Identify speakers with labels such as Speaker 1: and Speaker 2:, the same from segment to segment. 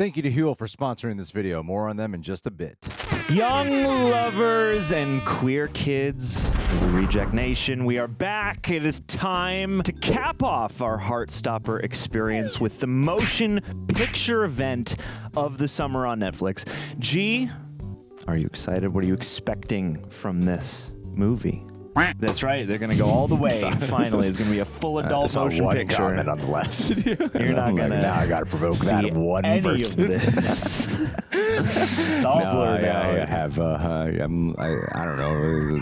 Speaker 1: Thank you to Huel for sponsoring this video. More on them in just a bit.
Speaker 2: Young lovers and queer kids of the Reject Nation, we are back. It is time to cap off our Heartstopper experience with the motion picture event of the summer on Netflix. G, are you excited? What are you expecting from this movie? That's right. They're going to go all the way. Finally, it's going to be a full adult motion picture.
Speaker 1: Comment on the last.
Speaker 2: You're not going to.
Speaker 1: Now I got to provoke that one
Speaker 2: any
Speaker 1: person.
Speaker 2: Of this. It's all blurred out.
Speaker 1: I have. I don't know.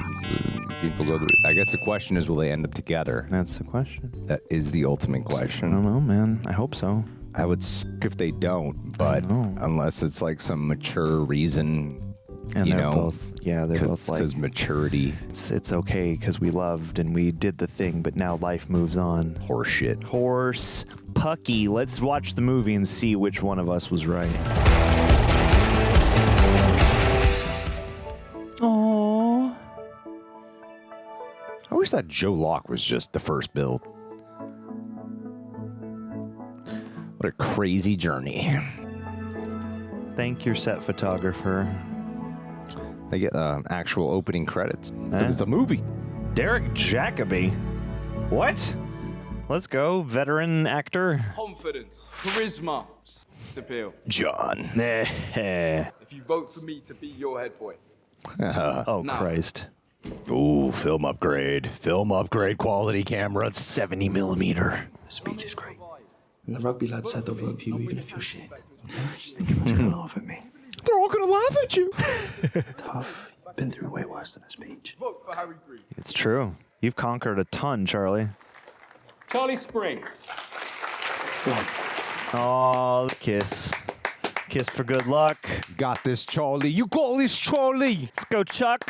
Speaker 1: People go. I guess the question is, will they end up together?
Speaker 2: That's the question.
Speaker 1: That is the ultimate
Speaker 2: I
Speaker 1: question.
Speaker 2: don't know, man. I hope so.
Speaker 1: I would suck if they don't, but unless it's like some mature reason.
Speaker 2: And
Speaker 1: you
Speaker 2: they're
Speaker 1: know,
Speaker 2: both, they're both like,
Speaker 1: because maturity.
Speaker 2: It's okay because we loved and we did the thing, but now life moves on.
Speaker 1: Horse shit.
Speaker 2: Horse pucky. Let's watch the movie and see which one of us was right. Aww.
Speaker 1: I wish that Joe Locke was just the first build. What a crazy journey.
Speaker 2: Thank your set photographer.
Speaker 1: They get actual opening credits because it's a movie.
Speaker 2: Derek Jacobi. What? Let's go, veteran actor.
Speaker 3: Confidence, charisma, appeal.
Speaker 1: John.
Speaker 3: If you vote for me to be your head boy.
Speaker 2: Oh, Christ.
Speaker 1: Ooh, film upgrade. Film upgrade quality camera. 70 millimeter.
Speaker 4: The speech is great. And the rugby lad said they'll vote for you even if you're shit. Just think about you laugh at me.
Speaker 1: They're all going to laugh at you.
Speaker 4: Tough. You've been through way worse than a speech.
Speaker 3: Vote for Harry Green.
Speaker 2: It's true. You've conquered a ton, Charlie.
Speaker 3: Charlie Spring.
Speaker 4: Go on.
Speaker 2: Oh, the kiss. Kiss for good luck.
Speaker 1: Got this, Charlie. You got this, Charlie.
Speaker 2: Let's go, Chuck.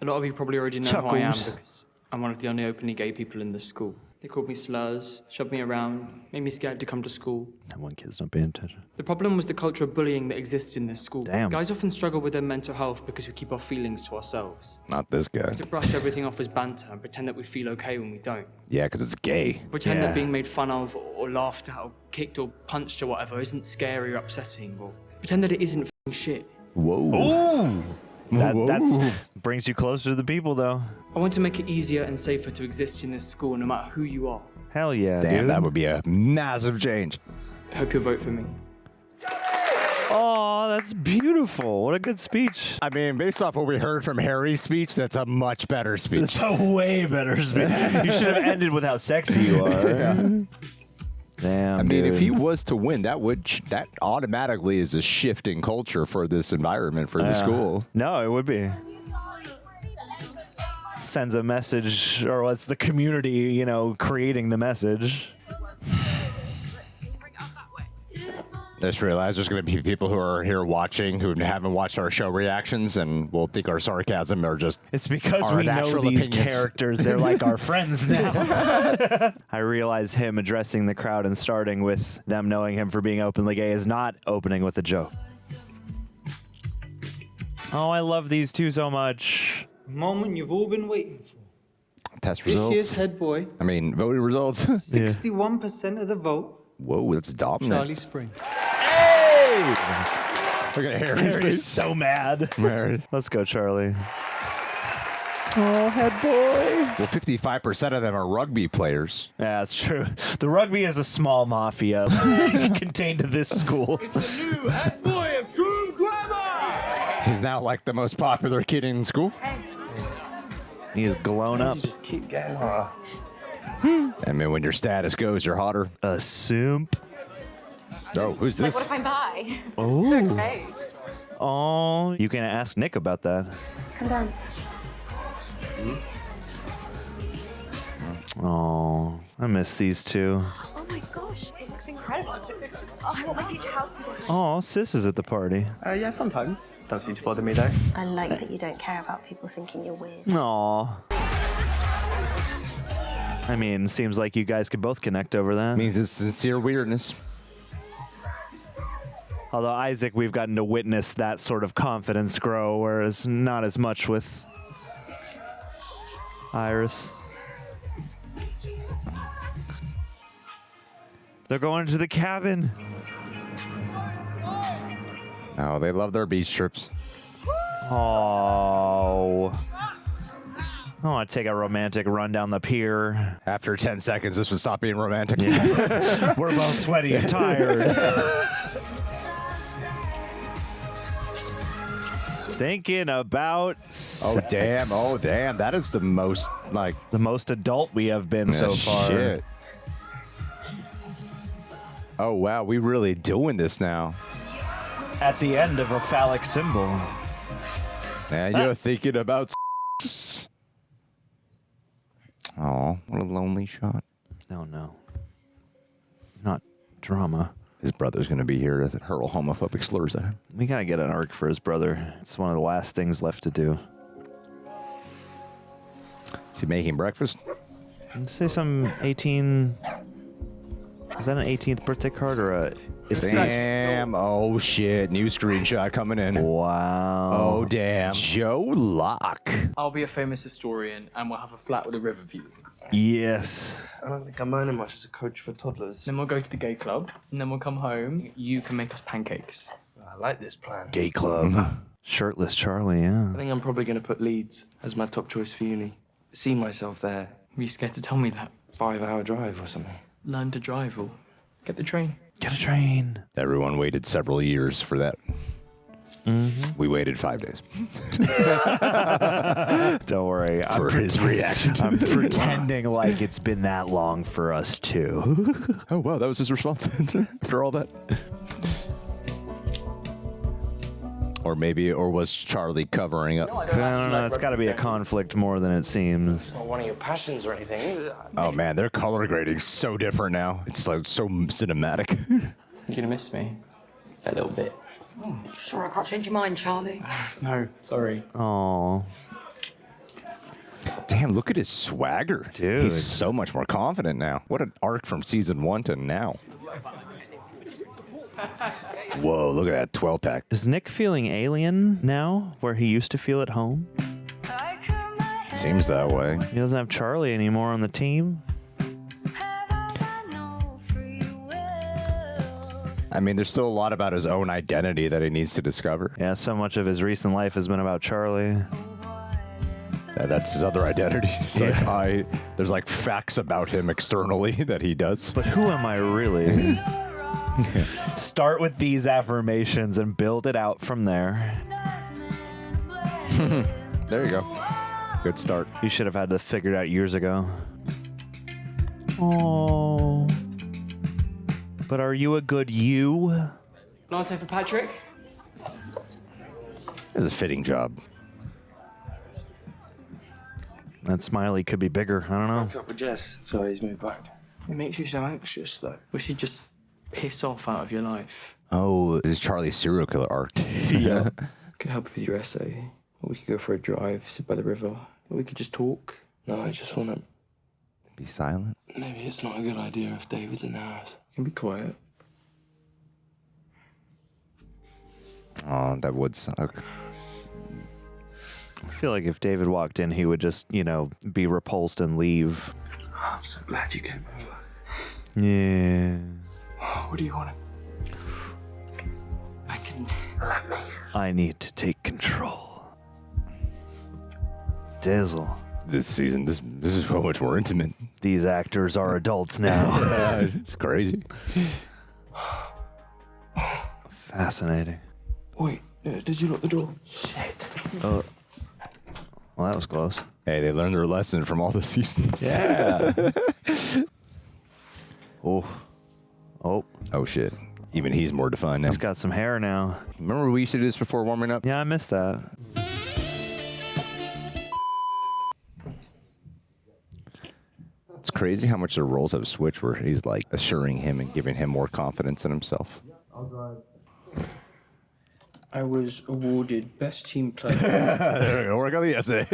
Speaker 5: A lot of you probably already know who I am
Speaker 2: Chuckles.
Speaker 5: because I'm one of the only openly gay people in this school. They called me slurs, shoved me around, made me scared to come to school.
Speaker 2: That one kid's not paying attention.
Speaker 5: The problem was the culture of bullying that existed in this school.
Speaker 2: Damn.
Speaker 5: Guys often struggle with their mental health because we keep our feelings to ourselves.
Speaker 1: Not this guy.
Speaker 5: To brush everything off as banter and pretend that we feel okay when we don't.
Speaker 1: Yeah, because it's gay.
Speaker 5: Pretend
Speaker 2: Yeah.
Speaker 5: that being made fun of or laughed at or kicked or punched or whatever isn't scary or upsetting. Or pretend that it isn't f***ing shit.
Speaker 1: Whoa.
Speaker 2: Ooh! That's brings you closer to the people, though.
Speaker 5: I want to make it easier and safer to exist in this school no matter who you are.
Speaker 2: Hell yeah,
Speaker 1: Damn,
Speaker 2: dude.
Speaker 1: that would be a massive change.
Speaker 5: I hope you'll vote for me.
Speaker 2: Oh, that's beautiful. What a good speech.
Speaker 1: I mean, based off what we heard from Harry's speech, that's a much better speech.
Speaker 2: It's a way better speech. You should have ended with how sexy you are. Damn,
Speaker 1: I mean,
Speaker 2: dude.
Speaker 1: if he was to win, that automatically is a shift in culture for this environment for the school.
Speaker 2: No, it would be. Sends a message, or it's the community, creating the message.
Speaker 1: I just realized there's going to be people who are here watching who haven't watched our show reactions and will think our sarcasm are just
Speaker 2: It's because
Speaker 1: our
Speaker 2: we know
Speaker 1: natural
Speaker 2: these
Speaker 1: opinions.
Speaker 2: characters. They're like our friends now. I realize him addressing the crowd and starting with them knowing him for being openly gay is not opening with a joke. Oh, I love these two so much.
Speaker 6: Moment you've all been waiting for.
Speaker 1: test
Speaker 6: This year's
Speaker 1: results.
Speaker 6: head boy,
Speaker 1: I mean, voting results.
Speaker 6: 61% of the vote,
Speaker 1: Whoa, that's dominant.
Speaker 6: Charlie Spring.
Speaker 1: Look at Harry's
Speaker 2: Harry's
Speaker 1: face.
Speaker 2: so mad.
Speaker 1: Harry.
Speaker 2: Let's go, Charlie. Oh, head boy.
Speaker 1: Well, 55% of them are rugby players.
Speaker 2: Yeah, that's true. The rugby is a small mafia contained to this school.
Speaker 3: It's the new head boy of True Grammar.
Speaker 1: He's now like the most popular kid in school.
Speaker 2: He is blown up.
Speaker 4: Just keep going.
Speaker 1: I mean, when your status goes, you're hotter.
Speaker 2: A simp.
Speaker 1: Oh, who's
Speaker 7: Like,
Speaker 1: this?
Speaker 7: what if I'm bi?
Speaker 2: Oh.
Speaker 7: It's okay.
Speaker 2: Oh, you can ask Nick about that.
Speaker 7: Come down.
Speaker 2: Oh, I miss these two.
Speaker 7: Oh my gosh, it looks incredible. Oh, I want my future house.
Speaker 2: Oh, Sis is at the party.
Speaker 4: Yeah, sometimes. Don't seem to bother me, though.
Speaker 8: I like that you don't care about people thinking you're weird.
Speaker 2: Aw. I mean, seems like you guys could both connect over that.
Speaker 1: Means it's sincere weirdness.
Speaker 2: Although Isaac, we've gotten to witness that sort of confidence grow, whereas not as much with Iris. They're going to the cabin.
Speaker 1: Oh, they love their beach trips.
Speaker 2: Oh. I want to take a romantic run down the pier.
Speaker 1: After 10 seconds, this would stop being romantic.
Speaker 2: We're both sweaty and tired. Thinking about
Speaker 1: Oh, damn. Oh, damn. That is the most, like...
Speaker 2: the most adult we have been so far.
Speaker 1: Shit. Oh, wow. We really doing this now.
Speaker 2: At the end of a phallic symbol.
Speaker 1: And you're thinking about... Oh, what a lonely shot.
Speaker 2: No, no. Not drama.
Speaker 1: His brother's going to be here to hurl homophobic slurs at him.
Speaker 2: We gotta get an arc for his brother. It's one of the last things left to do.
Speaker 1: Is he making breakfast?
Speaker 2: Let's say some 18... Is that an 18th birthday card or a... It's
Speaker 1: Damn. Oh, shit. New screenshot coming in.
Speaker 2: Wow.
Speaker 1: Oh, damn. Joe Locke.
Speaker 5: I'll be a famous historian and we'll have a flat with a river view.
Speaker 2: Yes.
Speaker 4: I don't think I'm earning much as a coach for toddlers.
Speaker 5: Then we'll go to the gay club and then we'll come home. You can make us pancakes.
Speaker 4: I like this plan.
Speaker 2: Gay club. Shirtless Charlie, yeah.
Speaker 4: I think I'm probably going to put Leeds as my top choice for uni. See myself there.
Speaker 5: Were you scared to tell me that?
Speaker 4: 5-hour drive or something.
Speaker 5: Learn to drive or get the train.
Speaker 2: Get a train.
Speaker 1: Everyone waited several years for that. We waited 5 days.
Speaker 2: Don't worry.
Speaker 1: For his reaction to
Speaker 2: I'm pretending like it's been that long for us, too.
Speaker 1: Oh, wow. That was his response after all that. Or maybe, or was Charlie covering up?
Speaker 2: I don't know. It's got to be a conflict more than it seems.
Speaker 4: Not one of your passions or anything.
Speaker 1: Oh, man. Their color grading's so different now. It's like so cinematic.
Speaker 5: You gonna miss me?
Speaker 4: A little bit.
Speaker 7: Sure, I can't change your mind, Charlie.
Speaker 5: No, sorry.
Speaker 2: Oh,
Speaker 1: Damn, look at his swagger.
Speaker 2: Dude.
Speaker 1: He's so much more confident now. What an arc from season 1 to now. Whoa, look at that 12-pack.
Speaker 2: is Nick feeling alien now, where he used to feel at home?
Speaker 1: Seems that way.
Speaker 2: He doesn't have Charlie anymore on the team.
Speaker 1: I mean, there's still a lot about his own identity that he needs to discover.
Speaker 2: Yeah, so much of his recent life has been about Charlie.
Speaker 1: That's his other identity. It's like there's like facts about him externally that he does.
Speaker 2: But who am I really? Start with these affirmations and build it out from there.
Speaker 1: There you go. Good start.
Speaker 2: You should have had this figured out years ago. Oh. But are you a good you?
Speaker 5: Latte for Patrick?
Speaker 1: It's a fitting job.
Speaker 2: That smiley could be bigger. I don't know.
Speaker 4: Up with Jess. So he's moved back.
Speaker 5: It makes you so anxious, though. Wish you'd just piss off out of your life.
Speaker 1: Oh, this is Charlie's serial killer arc.
Speaker 5: Yeah. Could help with your essay. Or we could go for a drive, sit by the river. Or we could just talk.
Speaker 4: No, I just want to...
Speaker 1: Be silent.
Speaker 4: Maybe it's not a good idea if David's in the house.
Speaker 5: You can be quiet.
Speaker 1: Oh, that would suck.
Speaker 2: I feel like if David walked in, he would just, be repulsed and leave.
Speaker 4: I'm so glad you came over.
Speaker 2: Yeah.
Speaker 5: What do you want? I can...
Speaker 4: Let me.
Speaker 2: I need to take control. Dazzle.
Speaker 1: This season, this is so much more intimate.
Speaker 2: These actors are adults now.
Speaker 1: It's crazy.
Speaker 2: Fascinating.
Speaker 4: Wait, did you lock the door?
Speaker 5: Shit.
Speaker 2: Oh. Well, that was close.
Speaker 1: Hey, they learned their lesson from all the seasons.
Speaker 2: Yeah. Oh. Oh.
Speaker 1: Oh, shit. Even he's more defined now.
Speaker 2: He's got some hair now.
Speaker 1: Remember we used to do this before warming up?
Speaker 2: Yeah, I missed that.
Speaker 1: It's crazy how much their roles have switched where he's like assuring him and giving him more confidence in himself.
Speaker 5: I was awarded Best Team Player.
Speaker 1: There we go. Work on the essay.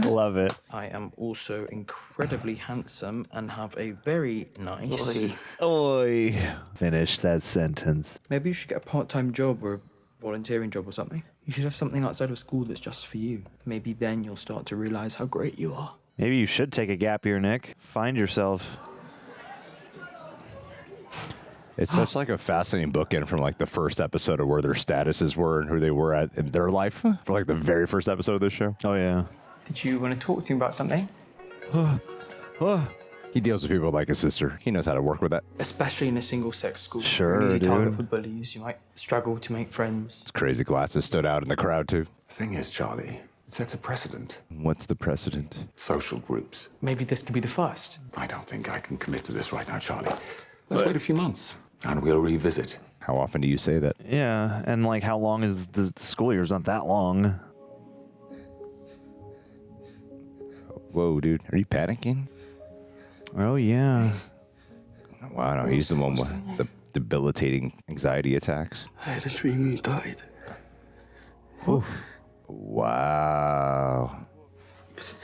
Speaker 2: Love it.
Speaker 5: I am also incredibly handsome and have a very nice...
Speaker 2: Oi. Finish that sentence.
Speaker 5: Maybe you should get a part-time job or a volunteering job or something. You should have something outside of school that's just for you. Maybe then you'll start to realize how great you are.
Speaker 2: Maybe you should take a gap year, Nick. Find yourself.
Speaker 1: It's such like a fascinating bookend from like the first episode of where their statuses were and who they were at in their life for like the very first episode of this show.
Speaker 2: Oh yeah.
Speaker 5: Did you want to talk to him about something?
Speaker 1: He deals with people like his sister. He knows how to work with that.
Speaker 5: Especially in a single-sex school.
Speaker 2: Sure,
Speaker 5: You're an easy target
Speaker 2: dude.
Speaker 5: for bullies. You might struggle to make friends.
Speaker 1: His crazy glasses stood out in the crowd too.
Speaker 9: The thing is, Charlie, it sets a precedent.
Speaker 1: What's the precedent?
Speaker 9: Social groups.
Speaker 5: Maybe this could be the first.
Speaker 9: I don't think I can commit to this right now, Charlie. Let's wait a few months, and we'll revisit.
Speaker 1: How often do you say that?
Speaker 2: Yeah, and like how long is the school year? It's not that long.
Speaker 1: Whoa, dude. Are you panicking?
Speaker 2: Oh yeah.
Speaker 1: Wow, no, he's the one with the debilitating anxiety attacks.
Speaker 4: I had a dream you died.
Speaker 2: Oof.
Speaker 1: Wow.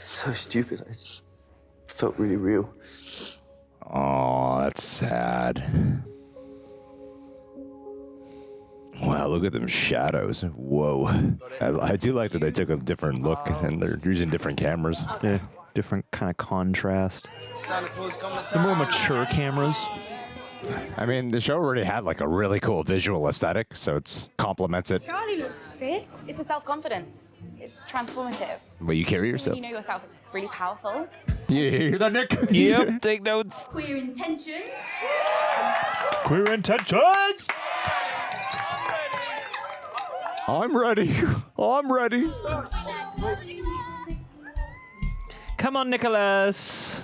Speaker 4: So stupid. I just felt really real.
Speaker 1: Oh, that's sad. Wow, look at them shadows. Whoa. I do like that they took a different look and they're using different cameras.
Speaker 2: Yeah, different kind of contrast. The more mature cameras.
Speaker 1: I mean, the show already had like a really cool visual aesthetic, so it complements it.
Speaker 7: Charlie looks fit. It's a self-confidence. It's transformative.
Speaker 1: But you carry yourself.
Speaker 7: You know yourself. It's really powerful.
Speaker 1: You hear that, Nick?
Speaker 2: Yep, take notes.
Speaker 7: Queer intentions.
Speaker 2: Queer intentions!
Speaker 1: I'm ready. I'm ready.
Speaker 2: Come on, Nicholas.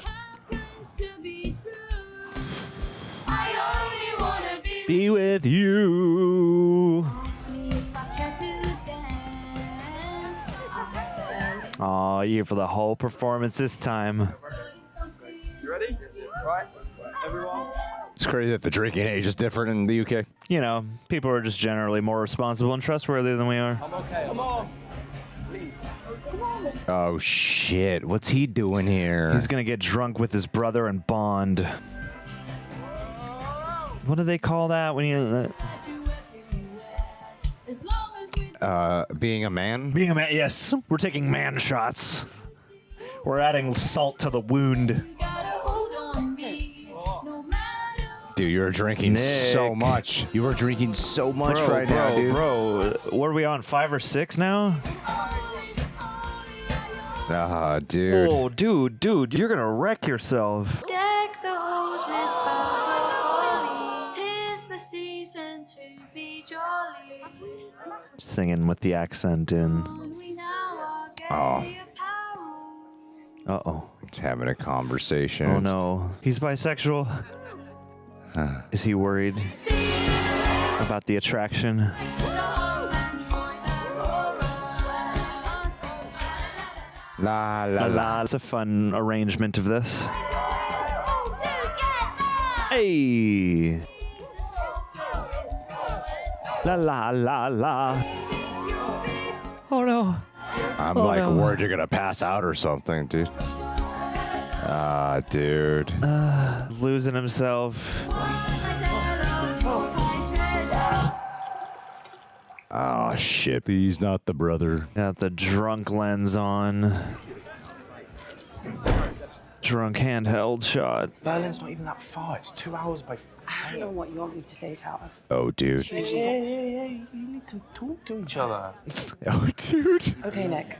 Speaker 2: Be with you. Oh, you for the whole performance this time.
Speaker 3: You ready? Right, everyone.
Speaker 1: It's crazy that the drinking age is different in the UK.
Speaker 2: You know, people are just generally more responsible and trustworthy than we are.
Speaker 3: I'm okay. Come on. Please.
Speaker 1: Oh, shit. What's he doing here?
Speaker 2: He's gonna get drunk with his brother and bond. What do they call that when you...
Speaker 1: Being a man?
Speaker 2: Being a man, yes. We're taking man shots. We're adding salt to the wound.
Speaker 1: Dude, you're drinking so
Speaker 2: Nick.
Speaker 1: much. You are drinking so much right now, dude.
Speaker 2: Bro, what are we on, 5 or 6 now?
Speaker 1: Dude.
Speaker 2: Oh, dude, you're gonna wreck yourself.
Speaker 10: Deck the halls with boughs of holly. 'Tis the season to be jolly.
Speaker 2: Singing with the accent in.
Speaker 10: We now are
Speaker 1: Oh.
Speaker 10: gay apparel.
Speaker 2: Uh-oh.
Speaker 1: He's having a conversation.
Speaker 2: Oh, no. He's bisexual? Is he worried about the attraction?
Speaker 1: La, la,
Speaker 2: La
Speaker 1: la.
Speaker 2: la. It's a fun arrangement of this. Hey! La la la la. Oh no.
Speaker 1: I'm
Speaker 2: Oh,
Speaker 1: like
Speaker 2: no.
Speaker 1: worried you're going to pass out or something, dude. Dude.
Speaker 2: Losing himself.
Speaker 1: Oh, shit. He's not the brother.
Speaker 2: Got the drunk lens on. Drunk handheld shot.
Speaker 11: Berlin's not even that far. It's 2 hours by.
Speaker 7: I don't know what you want me to say, Tao.
Speaker 1: Oh, dude.
Speaker 11: It's You need to talk to each other.
Speaker 1: Oh, dude.
Speaker 7: Okay, Nick.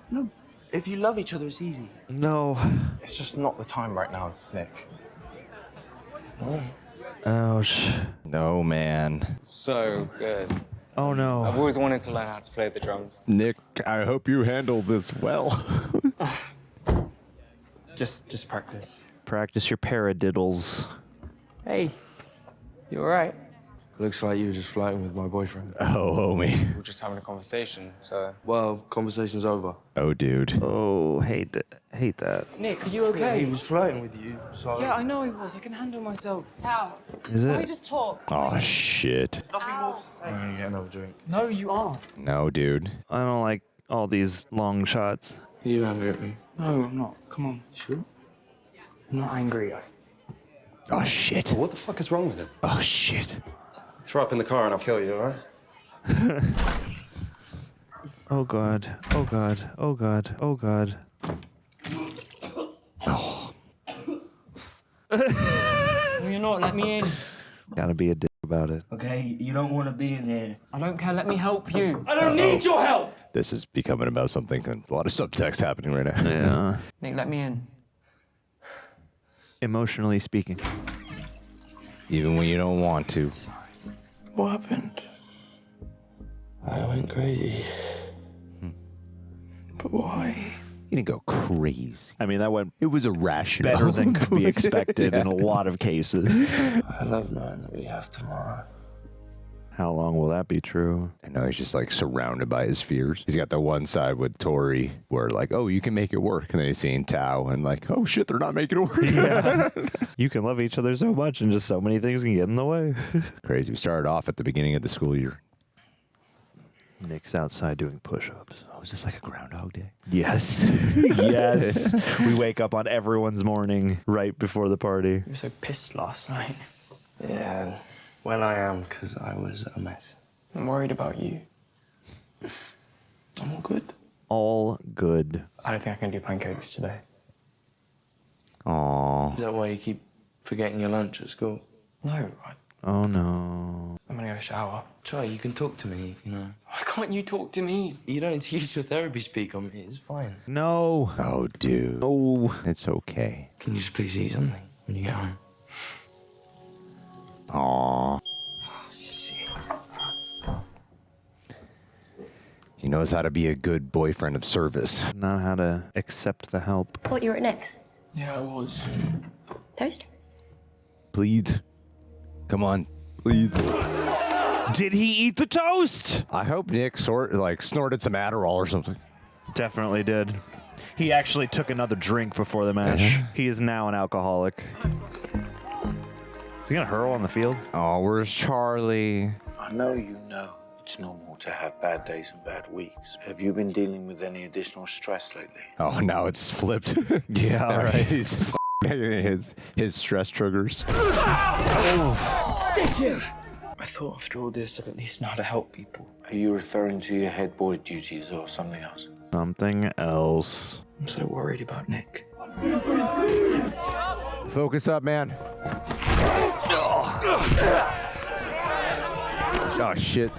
Speaker 11: No, if you love each other, it's easy.
Speaker 2: No.
Speaker 11: It's just not the time right now, Nick.
Speaker 2: Ouch.
Speaker 1: No, man.
Speaker 12: So good.
Speaker 2: Oh no.
Speaker 12: I've always wanted to learn how to play the drums.
Speaker 1: Nick, I hope you handle this well.
Speaker 5: Just practice.
Speaker 2: Practice your paradiddles.
Speaker 5: Hey, you all right?
Speaker 4: Looks like you were just flirting with my boyfriend.
Speaker 1: Oh, homie.
Speaker 12: We're just having a conversation, so...
Speaker 4: Well, conversation's over.
Speaker 1: Oh, dude.
Speaker 2: Oh, hate that.
Speaker 5: Nick, are you okay?
Speaker 4: He was flirting with you, so...
Speaker 5: Yeah, I know he was. I can handle myself.
Speaker 7: Tao.
Speaker 2: Is
Speaker 7: Can we
Speaker 2: it?
Speaker 7: just talk?
Speaker 1: Oh, shit.
Speaker 7: Ow.
Speaker 4: I'm gonna get another drink.
Speaker 5: No, you aren't.
Speaker 1: No, dude.
Speaker 2: I don't like all these long shots.
Speaker 4: Are you angry at me?
Speaker 5: No, I'm not. Come on.
Speaker 4: Sure.
Speaker 5: I'm not angry.
Speaker 1: Oh, shit.
Speaker 11: What the fuck is wrong with him?
Speaker 1: Oh, shit.
Speaker 11: Throw up in the car and I'll kill you, all right?
Speaker 2: Oh god. Oh god. Oh god. Oh god.
Speaker 5: Will you not let me in?
Speaker 2: Gotta be a dick about it.
Speaker 3: Okay, you don't want to be in here.
Speaker 5: I don't care. Let me help you.
Speaker 3: I don't need your help!
Speaker 1: This is becoming about something. A lot of subtext happening right now.
Speaker 2: Yeah.
Speaker 5: Nick, let me in.
Speaker 2: Emotionally speaking.
Speaker 1: Even when you don't want to.
Speaker 4: What happened? I went crazy. But why?
Speaker 1: You didn't go crazy.
Speaker 2: I mean, that went
Speaker 1: It was irrational.
Speaker 2: better than could be expected in a lot of cases.
Speaker 4: I love knowing that we have tomorrow.
Speaker 2: How long will that be true?
Speaker 1: I know he's just like surrounded by his fears. He's got the one side with Tori where like, oh, you can make it work. And then he's seeing Tao and like, oh shit, they're not making it work.
Speaker 2: Yeah. You can love each other so much and just so many things can get in the way.
Speaker 1: Crazy. We started off at the beginning of the school year.
Speaker 2: Nick's outside doing push-ups.
Speaker 1: Oh, is this like a Groundhog Day?
Speaker 2: Yes. Yes. We wake up on everyone's morning right before the party.
Speaker 5: You were so pissed last night.
Speaker 4: Yeah, well, I am, because I was a mess.
Speaker 5: I'm worried about you.
Speaker 4: I'm all good.
Speaker 2: All good.
Speaker 5: I don't think I can do pancakes today.
Speaker 1: Aww.
Speaker 4: Is that why you keep forgetting your lunch at school?
Speaker 5: No,
Speaker 2: Oh no.
Speaker 5: I'm gonna go shower.
Speaker 4: Try, you can talk to me, you know.
Speaker 5: Why can't you talk to me?
Speaker 4: You don't need to use your therapy speak on me, it's fine.
Speaker 2: No.
Speaker 1: Oh, dude.
Speaker 2: Oh.
Speaker 1: It's okay.
Speaker 4: Can you just please eat something when you get home?
Speaker 1: Aww.
Speaker 4: Oh, shit.
Speaker 1: He knows how to be a good boyfriend of service.
Speaker 2: Not how to accept the help.
Speaker 8: What, you were at Nick's?
Speaker 5: Yeah, I was.
Speaker 8: Toast?
Speaker 1: Please. Come on. Please.
Speaker 2: Did he eat the toast?
Speaker 1: I hope Nick snorted some Adderall or something.
Speaker 2: Definitely did. He actually took another drink before the match. He is now an alcoholic. Is he gonna hurl on the field?
Speaker 1: Oh, where's Charlie?
Speaker 13: I know you know it's normal to have bad days and bad weeks. Have you been dealing with any additional stress lately?
Speaker 1: Oh, now it's flipped.
Speaker 2: Yeah, all right.
Speaker 1: He's his stress triggers.
Speaker 5: I thought after all this, I'd at least know how to help people.
Speaker 13: Are you referring to your head boy duties or something else?
Speaker 2: Something else.
Speaker 5: I'm so worried about Nick.
Speaker 1: Focus up, man. Oh, shit.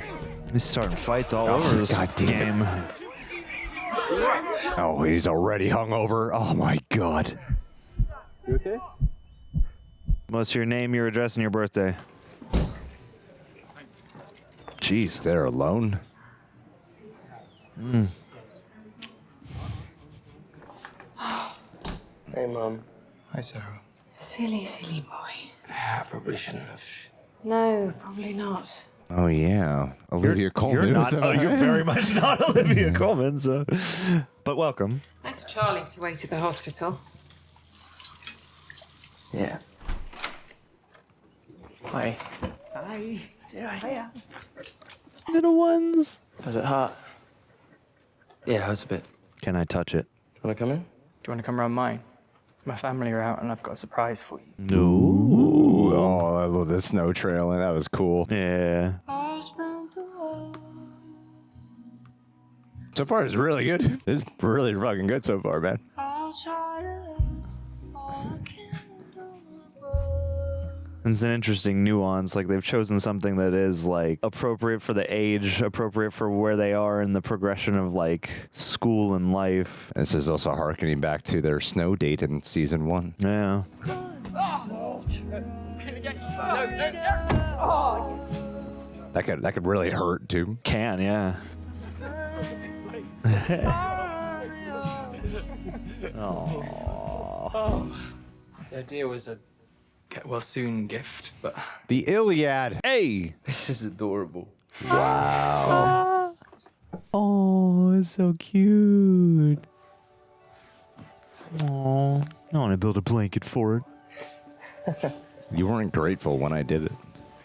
Speaker 2: He's starting fights all over this game.
Speaker 1: Oh, he's already hungover. Oh, my God.
Speaker 12: You okay?
Speaker 2: What's your name, your address, and your birthday? Jeez.
Speaker 1: They're alone?
Speaker 4: Hey, Mum.
Speaker 5: Hi, Sarah.
Speaker 7: Silly, silly boy.
Speaker 4: I probably shouldn't have.
Speaker 7: No, probably not.
Speaker 1: Oh, yeah. Olivia Colman.
Speaker 2: You're very much not Olivia Colman, so. But welcome.
Speaker 7: Nice for Charlie to wait at the hospital.
Speaker 4: Yeah.
Speaker 5: Hi.
Speaker 7: Bye. Hiya.
Speaker 2: Little ones.
Speaker 5: Does it hurt?
Speaker 4: Yeah, it hurts a bit.
Speaker 2: Can I touch it?
Speaker 4: Want to come in?
Speaker 5: Do you want to come around mine? My family are out and I've got a surprise for you.
Speaker 1: Ooh. Oh, I love the snow trailing. That was cool.
Speaker 2: Yeah.
Speaker 1: So far, it's really good. It's really fucking good so far, man.
Speaker 2: It's an interesting nuance. Like, they've chosen something that is, like, appropriate for the age, appropriate for where they are in the progression of, like, school and life.
Speaker 1: This is also harkening back to their snow date in season 1.
Speaker 2: Yeah.
Speaker 1: That could really hurt, too.
Speaker 2: Can, yeah.
Speaker 5: Oh. The idea was a get well soon gift, but
Speaker 1: The Iliad.
Speaker 2: Hey!
Speaker 4: This is adorable.
Speaker 1: Wow.
Speaker 2: Oh, it's so cute. Oh, I want to build a blanket for it.
Speaker 1: You weren't grateful when I did it.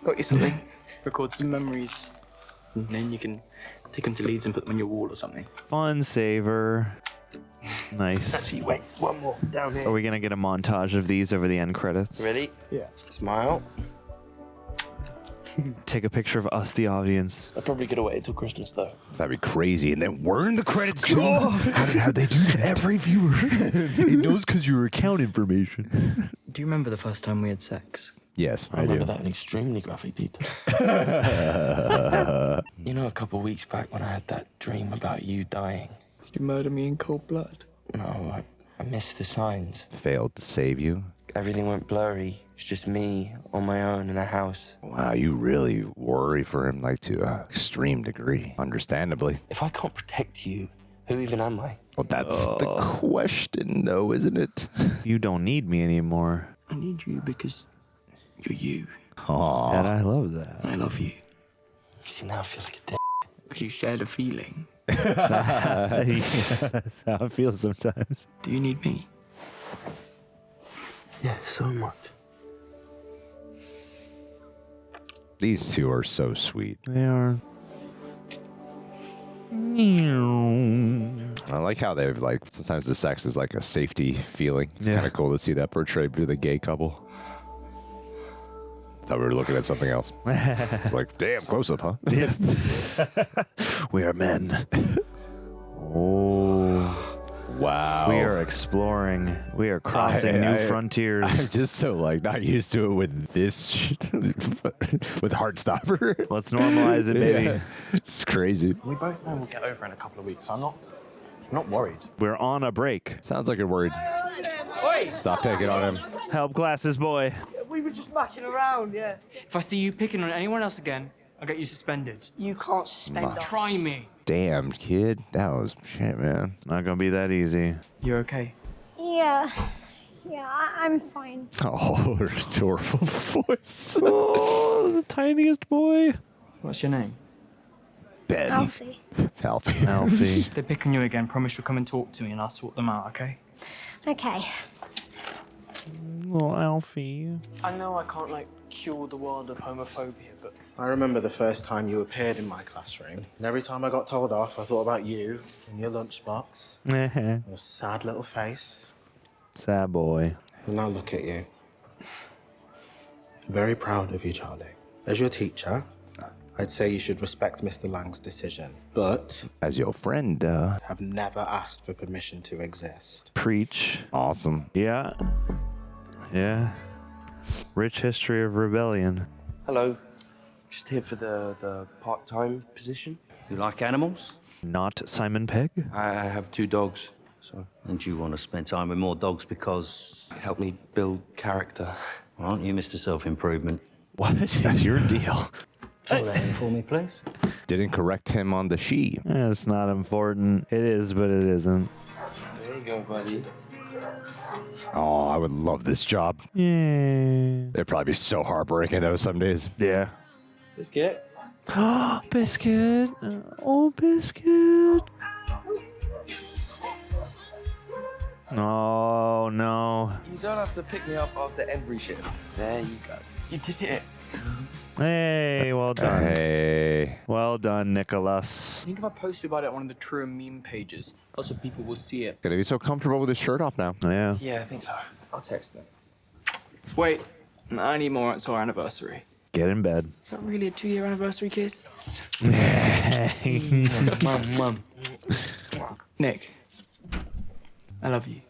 Speaker 5: got you something. Record some memories, and then you can take them to Leeds and put them on your wall or something.
Speaker 2: Fun saver. Nice.
Speaker 13: Actually, wait, one more down here.
Speaker 2: Are we gonna get a montage of these over the end credits?
Speaker 13: Ready?
Speaker 5: Yeah.
Speaker 13: Smile.
Speaker 2: Take a picture of us, the audience.
Speaker 13: I'll probably get away until Christmas, though.
Speaker 1: That'd be crazy. And then we're in the credits, too.
Speaker 2: How'd they do that? Every viewer. It knows because your account information.
Speaker 5: Do you remember the first time we had sex?
Speaker 1: Yes,
Speaker 4: I remember that in extremely graphic detail. You know, a couple of weeks back when I had that dream about you dying.
Speaker 5: Did you murder me in cold blood?
Speaker 4: No, I missed the signs.
Speaker 1: Failed to save you.
Speaker 4: Everything went blurry. It's just me on my own in a house.
Speaker 1: Wow, you really worry for him, like, to an extreme degree. Understandably.
Speaker 4: If I can't protect you, who even am I?
Speaker 1: Well, that's the question, though, isn't it?
Speaker 2: You don't need me anymore.
Speaker 4: I need you because you're you.
Speaker 1: Aww.
Speaker 2: And I love that.
Speaker 4: I love you. See, now I feel like a dick.
Speaker 5: Because you shared a feeling.
Speaker 2: That's how it feels sometimes.
Speaker 5: Do you need me?
Speaker 4: Yeah, so much.
Speaker 1: These two are so sweet.
Speaker 2: They are.
Speaker 1: I like how they've, like, sometimes the sex is like a safety feeling. It's kind of cool to see that portrayed through the gay couple. Thought we were looking at something else. It's like, damn, close up, huh?
Speaker 2: Yeah. We are men. Oh.
Speaker 1: Wow.
Speaker 2: We are exploring. We are crossing new frontiers.
Speaker 1: I'm just so, like, not used to it with this with Heartstopper.
Speaker 2: Let's normalize it, baby.
Speaker 1: Yeah. It's crazy.
Speaker 11: We both know we'll get over in a couple of weeks, so I'm not worried.
Speaker 2: We're on a break.
Speaker 1: Sounds like you're worried.
Speaker 6: Oi!
Speaker 1: Stop picking on him.
Speaker 2: Help glasses boy.
Speaker 6: We were just matching around, yeah.
Speaker 5: If I see you picking on anyone else again, I'll get you suspended.
Speaker 6: You can't suspend us.
Speaker 5: Try me.
Speaker 1: Damn, kid. That was shit, man.
Speaker 2: Not gonna be that easy.
Speaker 5: You're okay?
Speaker 7: Yeah. I'm fine.
Speaker 1: Oh, her adorable voice.
Speaker 2: Oh, the tiniest boy.
Speaker 5: What's your name?
Speaker 1: Ben.
Speaker 7: Alfie.
Speaker 1: Alfie.
Speaker 2: Alfie.
Speaker 5: If they pick on you again, promise you'll come and talk to me and I'll sort them out, okay?
Speaker 7: Okay.
Speaker 2: Little Alfie.
Speaker 14: I know I can't, like, cure the world of homophobia, but...
Speaker 11: I remember the first time you appeared in my classroom, and every time I got told off, I thought about you and your lunchbox, your sad little face.
Speaker 2: Sad boy.
Speaker 11: And now look at you. I'm very proud of you, Charlie. As your teacher, I'd say you should respect Mr. Lang's decision, but...
Speaker 1: As your friend,
Speaker 11: have never asked for permission to exist.
Speaker 2: Preach.
Speaker 1: Awesome.
Speaker 2: Yeah. Yeah. Rich history of rebellion.
Speaker 4: Hello. Just here for the part-time position.
Speaker 15: You like animals?
Speaker 2: Not Simon Pegg?
Speaker 4: I have 2 dogs, so...
Speaker 15: And you want to spend time with more dogs because...
Speaker 4: Help me build character.
Speaker 15: Aren't you Mr. Self-Improvement?
Speaker 2: What is your deal?
Speaker 15: Draw that in for me, please.
Speaker 1: Didn't correct him on the she.
Speaker 2: It's not important. It is, but it isn't.
Speaker 4: There you go, buddy.
Speaker 1: Oh, I would love this job.
Speaker 2: Yeah.
Speaker 1: It'd probably be so heartbreaking, though, some days.
Speaker 2: Yeah.
Speaker 14: Biscuit?
Speaker 2: Biscuit. Oh, Biscuit. Oh, no.
Speaker 4: You don't have to pick me up after every shift. There you go.
Speaker 14: You did it.
Speaker 2: Hey, well done.
Speaker 1: Hey.
Speaker 2: Well done, Nicholas.
Speaker 5: I think if I post about it on one of the true meme pages, lots of people will see it.
Speaker 1: Gonna be so comfortable with his shirt off now.
Speaker 2: Yeah.
Speaker 5: Yeah, I think so. I'll text them. Wait, I need more. It's our anniversary.
Speaker 2: Get in bed.
Speaker 5: Is that really a 2-year anniversary kiss?
Speaker 4: Mum.
Speaker 5: Nick, I love you.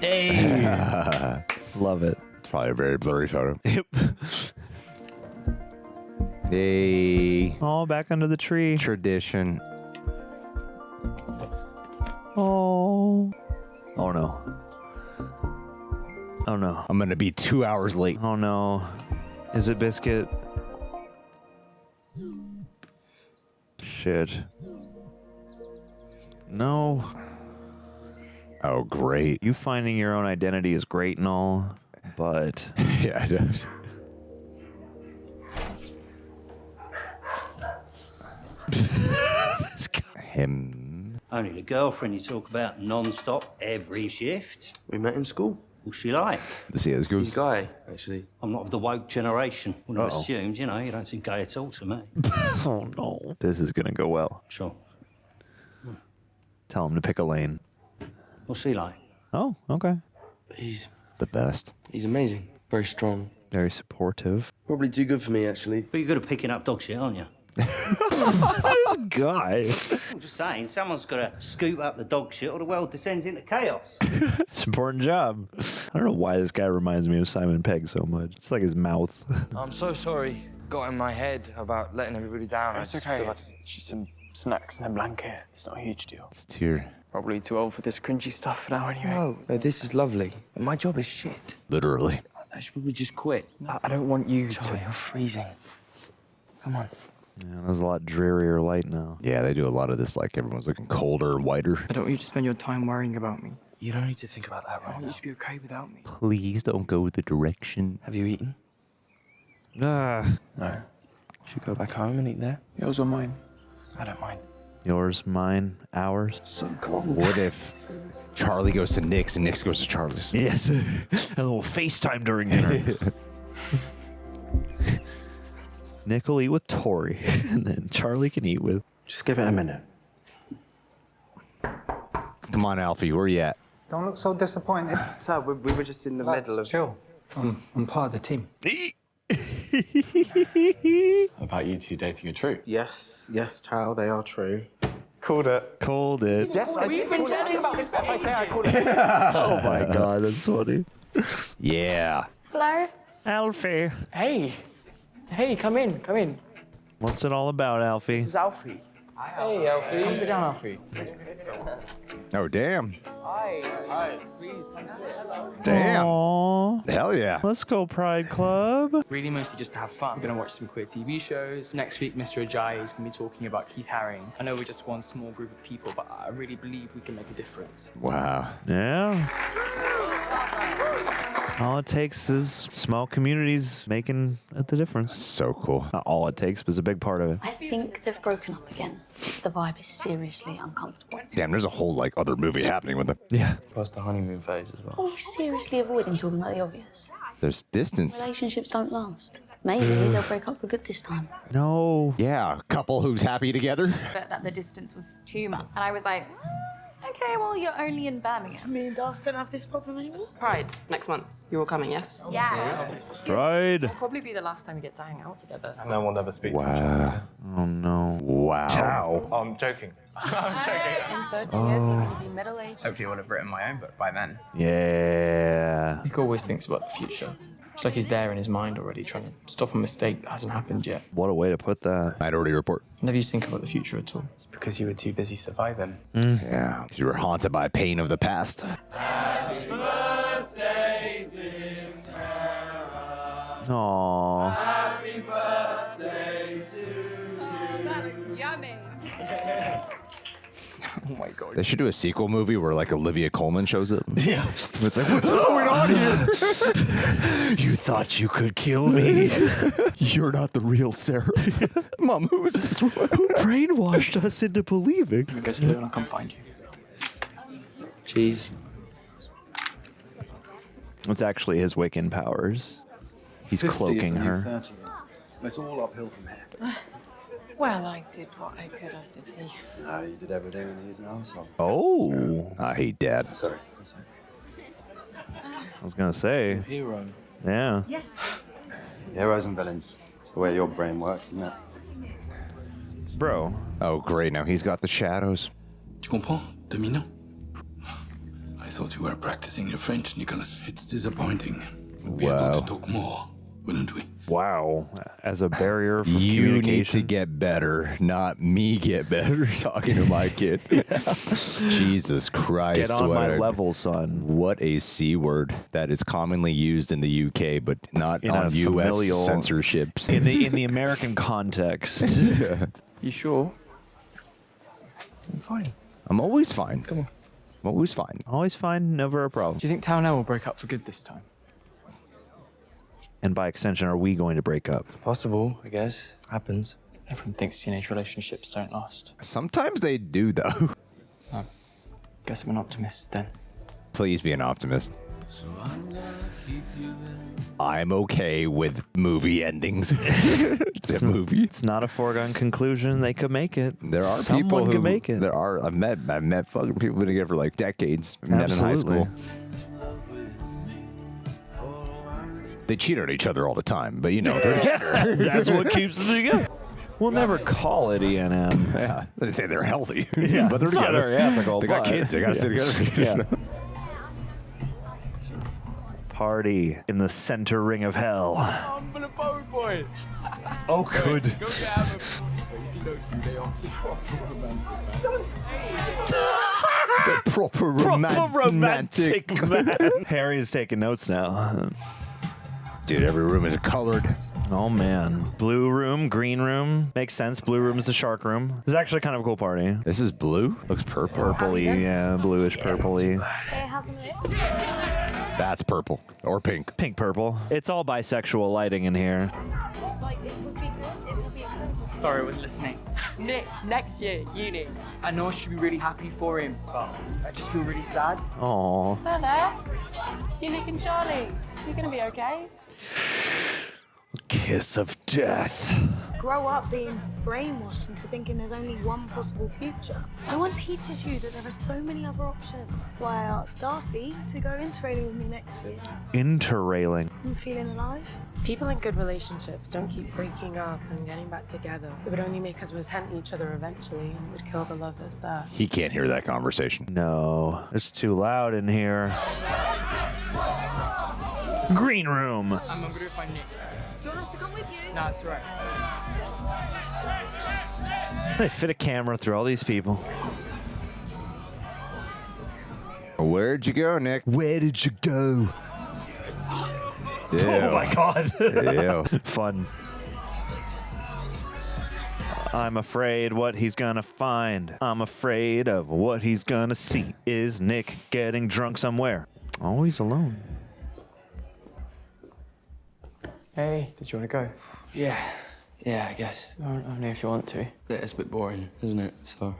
Speaker 2: Hey. Love it.
Speaker 1: It's probably a very blurry photo.
Speaker 2: Yep.
Speaker 1: Hey.
Speaker 2: Oh, back under the tree.
Speaker 1: Tradition.
Speaker 2: Oh. Oh, no. Oh, no.
Speaker 1: I'm gonna be 2 hours late.
Speaker 2: Oh, no. Is it Biscuit? Shit. No.
Speaker 1: Oh, great.
Speaker 2: You finding your own identity is great and all, but...
Speaker 1: Yeah, it is.
Speaker 2: This guy.
Speaker 1: Him.
Speaker 15: Only the girlfriend you talk about non-stop every shift.
Speaker 4: We met in school.
Speaker 15: What's she like?
Speaker 1: To see it as good.
Speaker 4: He's a guy, actually.
Speaker 15: I'm not of the woke generation. Wouldn't have assumed, you know, you don't seem gay at all to me.
Speaker 2: Oh, no. This is gonna go well.
Speaker 15: Sure.
Speaker 2: Tell him to pick a lane.
Speaker 15: What's he like?
Speaker 2: Oh, okay.
Speaker 4: He's
Speaker 1: The best.
Speaker 4: amazing. Very strong.
Speaker 2: Very supportive.
Speaker 4: Probably too good for me, actually.
Speaker 15: But you're good at picking up dog shit, aren't you?
Speaker 2: This guy.
Speaker 15: I'm just saying, someone's got to scoop up the dog shit or the world descends into chaos.
Speaker 2: It's an important job. I don't know why this guy reminds me of Simon Pegg so much. It's like his mouth.
Speaker 16: I'm so sorry. Got in my head about letting everybody down.
Speaker 14: It's okay. It's just some snacks and a blanket. It's not a huge deal.
Speaker 1: It's tear.
Speaker 14: Probably too old for this cringy stuff for now anyway.
Speaker 16: No, this is lovely. My job is shit.
Speaker 1: Literally.
Speaker 16: I should probably just quit.
Speaker 14: I don't want you
Speaker 16: Charlie,
Speaker 14: to.
Speaker 16: you're freezing. Come on.
Speaker 2: Yeah, there's a lot drearier light now.
Speaker 1: Yeah, they do a lot of this, like everyone's looking colder and whiter.
Speaker 5: I don't want you to spend your time worrying about me.
Speaker 16: You don't need to think about that
Speaker 5: I
Speaker 16: right
Speaker 5: want
Speaker 16: now.
Speaker 5: you to be okay without me.
Speaker 1: Please don't go the direction.
Speaker 16: Have you eaten?
Speaker 2: Ah,
Speaker 16: No. Should we go back home and eat there?
Speaker 14: Yours or mine?
Speaker 16: I don't mind.
Speaker 2: yours, mine, ours.
Speaker 16: So cold.
Speaker 1: What if Charlie goes to Nick's and Nick's goes to Charlie's?
Speaker 2: Yes. A little FaceTime during dinner. Nick will eat with Tori, and then Charlie can eat with...
Speaker 11: Just give it a minute.
Speaker 1: Come on, Alfie, where you at?
Speaker 17: Don't look so disappointed.
Speaker 16: Sir, we were just in the middle of...
Speaker 17: Chill. I'm part of the team.
Speaker 18: About you two dating a true?
Speaker 11: Yes, Tao, they are true.
Speaker 14: Called it.
Speaker 2: Called it.
Speaker 11: Yes, we've been chatting about this. If I say I called it.
Speaker 2: Oh my God, that's funny.
Speaker 1: Yeah.
Speaker 7: Hello?
Speaker 2: Alfie.
Speaker 14: Hey. Hey, come in, come in.
Speaker 2: What's it all about, Alfie?
Speaker 14: This is Alfie.
Speaker 16: Hey, Alfie.
Speaker 14: Come sit down, Alfie.
Speaker 1: Oh, damn.
Speaker 16: Hi. Please, come sit.
Speaker 1: Damn.
Speaker 2: Aww.
Speaker 1: Hell yeah.
Speaker 2: Let's go, Pride Club.
Speaker 5: Really mostly just to have fun. We're going to watch some queer TV shows. Next week, Mr. Ajayi is going to be talking about Keith Haring. I know we're just one small group of people, but I really believe we can make a difference.
Speaker 1: Wow.
Speaker 2: Yeah. All it takes is small communities making the difference.
Speaker 1: So cool.
Speaker 2: Not all it takes, but it's a big part of it.
Speaker 8: I think they've broken up again. The vibe is seriously uncomfortable.
Speaker 1: Damn, there's a whole like other movie happening with them.
Speaker 2: Yeah.
Speaker 16: Past the honeymoon phase as well.
Speaker 8: Are we seriously avoiding talking about the obvious?
Speaker 1: There's distance.
Speaker 8: Relationships don't last. Maybe they'll break up for good this time.
Speaker 2: No.
Speaker 1: Yeah, a couple who's happy together.
Speaker 7: But that the distance was too much. And I was like, okay, well, you're only in Birmingham.
Speaker 6: Me and Darcy don't have this problem anymore.
Speaker 19: Pride, next month. You're all coming, yes?
Speaker 7: Yeah.
Speaker 2: Pride.
Speaker 19: It'll probably be the last time we get to hang out together.
Speaker 18: And no one ever speaks to each
Speaker 1: Wow.
Speaker 2: Oh no.
Speaker 1: Wow.
Speaker 2: Tao.
Speaker 18: other. I'm joking. I'm joking.
Speaker 7: In 30 years, we're going to be middle-aged.
Speaker 14: Hopefully I would have written my own book by then.
Speaker 2: Yeah.
Speaker 5: Nick always thinks about the future. It's like he's there in his mind already, trying to stop a mistake that hasn't happened yet.
Speaker 2: What a way to put that.
Speaker 1: Minority Report.
Speaker 5: Never used to think about the future at all.
Speaker 14: It's because you were too busy surviving.
Speaker 1: Yeah. 'Cause you were haunted by pain of the past.
Speaker 3: Happy birthday, dear Sarah.
Speaker 2: Aww.
Speaker 3: Happy birthday to you.
Speaker 7: Oh, that looks yummy.
Speaker 5: Oh my God.
Speaker 1: They should do a sequel movie where like Olivia Colman shows up.
Speaker 2: Yeah.
Speaker 1: It's like, what's going on here?
Speaker 2: You thought you could kill me.
Speaker 1: You're not the real Sarah. Mom, who is this one?
Speaker 2: Who brainwashed us into believing?
Speaker 5: You go to Lou and I'll come find you. Cheese.
Speaker 2: It's actually his Wiccan powers. He's cloaking her.
Speaker 18: It's all uphill from here.
Speaker 19: Well, I did what I could, as did he.
Speaker 18: No, you did everything and he's an asshole.
Speaker 2: Oh.
Speaker 1: I hate Dad.
Speaker 18: Sorry.
Speaker 2: I was gonna say.
Speaker 16: Hero.
Speaker 2: Yeah.
Speaker 19: Yeah.
Speaker 18: Heroes and villains. It's the way your brain works, isn't it?
Speaker 2: Bro.
Speaker 1: Oh, great. Now he's got the shadows.
Speaker 9: Tu comprends, Domino? I thought you were practicing your French, Nicholas. It's disappointing. We'll be able to talk more, wouldn't we?
Speaker 2: Wow. As a barrier for
Speaker 1: You
Speaker 2: communication.
Speaker 1: need to get better, not me get better talking to my kid. Jesus Christ.
Speaker 2: Get on
Speaker 1: what
Speaker 2: my
Speaker 1: a-
Speaker 2: level, son.
Speaker 1: What a C word that is commonly used in the UK, but not
Speaker 2: In
Speaker 1: on
Speaker 2: a
Speaker 1: US
Speaker 2: familial-
Speaker 1: censorships.
Speaker 2: In the American context.
Speaker 5: You sure? I'm fine.
Speaker 1: I'm always fine.
Speaker 5: Come on.
Speaker 1: I'm always fine.
Speaker 2: Always fine, never a problem.
Speaker 5: Do you think Tao and Elle will break up for good this time?
Speaker 2: And by extension, are we going to break up?
Speaker 16: Possible, I guess. Happens.
Speaker 5: Everyone thinks teenage relationships don't last.
Speaker 1: Sometimes they do, though.
Speaker 5: Oh. Guess I'm an optimist then.
Speaker 1: Please be an optimist. I'm okay with movie endings. It's a movie.
Speaker 2: It's not a foregone conclusion. They could make it.
Speaker 1: There are
Speaker 2: Someone
Speaker 1: people who
Speaker 2: could make it.
Speaker 1: There are. I've met fucking people who've been together for like decades. Met in high
Speaker 2: Absolutely.
Speaker 1: school. They cheat on each other all the time, but you know they're together.
Speaker 2: That's what keeps them together. We'll never call it ENM.
Speaker 1: Yeah, they didn't say they're healthy.
Speaker 2: Yeah,
Speaker 1: but they're
Speaker 2: it's not
Speaker 1: together.
Speaker 2: very ethical.
Speaker 1: They got
Speaker 2: but-
Speaker 1: kids. They got to stay together.
Speaker 2: Yeah. Party in the center ring of hell.
Speaker 3: I'm gonna vote, boys.
Speaker 2: Oh, good.
Speaker 3: Go get out of you see those two, they are proper romantic, man.
Speaker 1: The proper
Speaker 2: romantic man. Harry's taking notes now.
Speaker 1: Dude, every room is colored.
Speaker 2: Oh, man. Blue room, green room. Makes sense. Blue room is the shark room. This is actually kind of a cool party.
Speaker 1: This is blue? Looks purple.
Speaker 2: Purpley, yeah. Bluish purpley.
Speaker 10: Hey, have some of this?
Speaker 1: That's purple. Or pink.
Speaker 2: Pink purple. It's all bisexual lighting in here.
Speaker 10: Like, it would be good. It would be good.
Speaker 5: Sorry, I wasn't listening.
Speaker 19: Nick, next year, uni.
Speaker 5: I know I should be really happy for him, but I just feel really sad.
Speaker 2: Aww.
Speaker 19: Hello there. You, Nick and Charlie. You're gonna be okay.
Speaker 2: Kiss of death.
Speaker 10: Grow up being brainwashed into thinking there's only one possible future. No one teaches you that there are so many other options. That's why I asked Darcy to go interrailing with me next year.
Speaker 2: Interrailing.
Speaker 10: I'm feeling alive.
Speaker 19: People in good relationships don't keep breaking up and getting back together. It would only make us resent each other eventually, and it would kill the love that's there.
Speaker 1: He can't hear that conversation.
Speaker 2: No, it's too loud in here. Green room.
Speaker 5: I'm gonna go find Nick.
Speaker 10: Do you want us to come with you?
Speaker 5: No, it's right.
Speaker 2: They fit a camera through all these people.
Speaker 1: Where'd you go, Nick? Where did you go? Ew.
Speaker 2: Oh my God.
Speaker 1: Ew.
Speaker 2: Fun. I'm afraid what he's gonna find. I'm afraid of what he's gonna see. Is Nick getting drunk somewhere? Oh, he's alone.
Speaker 5: Hey, did you want to go?
Speaker 16: Yeah, I guess.
Speaker 5: Only if you want to.
Speaker 16: It's a bit boring, isn't it? So,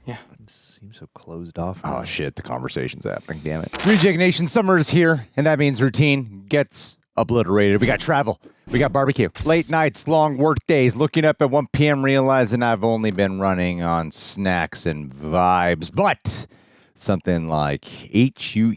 Speaker 5: yeah.
Speaker 2: It seems so closed off.
Speaker 1: Oh, shit. The conversation's happening. Damn it. Reject Nation, summer is here, and that means routine gets obliterated. We got travel. We got barbecue. Late nights, long work days, looking up at 1 p.m., realizing I've only been running on snacks and vibes. But something like Huel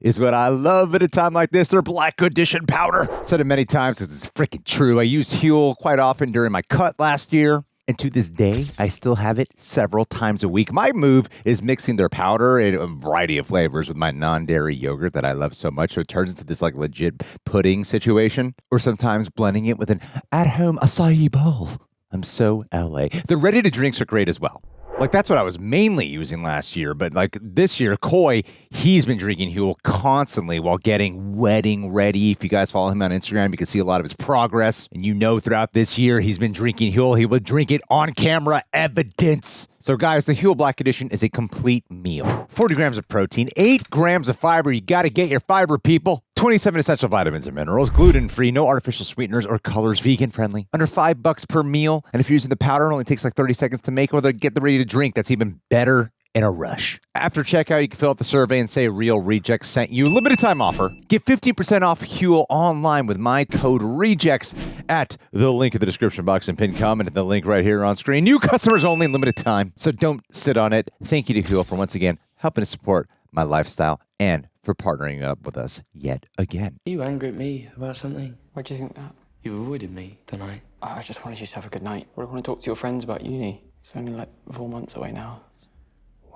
Speaker 1: is what I love at a time like this. Their Black Edition powder. Said it many times because it's freaking true. I used Huel quite often during my cut last year. And to this day, I still have it several times a week. My move is mixing their powder in a variety of flavors with my non-dairy yogurt that I love so much. So it turns into this like legit pudding situation. Or sometimes blending it with an at-home acai bowl. I'm so LA. The ready-to-drinks are great as well. Like, that's what I was mainly using last year. But, like, this year, Coy, he's been drinking Huel constantly while getting wedding ready. If you guys follow him on Instagram, you can see a lot of his progress. And you know throughout this year, he's been drinking Huel. He would drink it on camera, evidence. So, guys, the Huel Black Edition is a complete meal. 40 grams of protein, 8 grams of fiber. You got to get your fiber, people. 27 essential vitamins and minerals, gluten-free, no artificial sweeteners or colors, vegan-friendly. Under $5 per meal. And if you're using the powder, it only takes like 30 seconds to make, or get the ready to drink. That's even better in a rush. After checkout, you can fill out the survey and say Real Rejects sent you. Limited time offer. Get 15% off Huel online with my code REJECTS at the link in the description box and pinned comment at the link right here on screen. New customers only, limited time. So don't sit on it. Thank you to Huel for once again helping to support my lifestyle and for partnering up with us yet again.
Speaker 16: Are you angry at me about something?
Speaker 5: Why do you think that?
Speaker 16: You've avoided me tonight.
Speaker 5: I just wanted you to have a good night. I want to talk to your friends about uni. It's only like 4 months away now.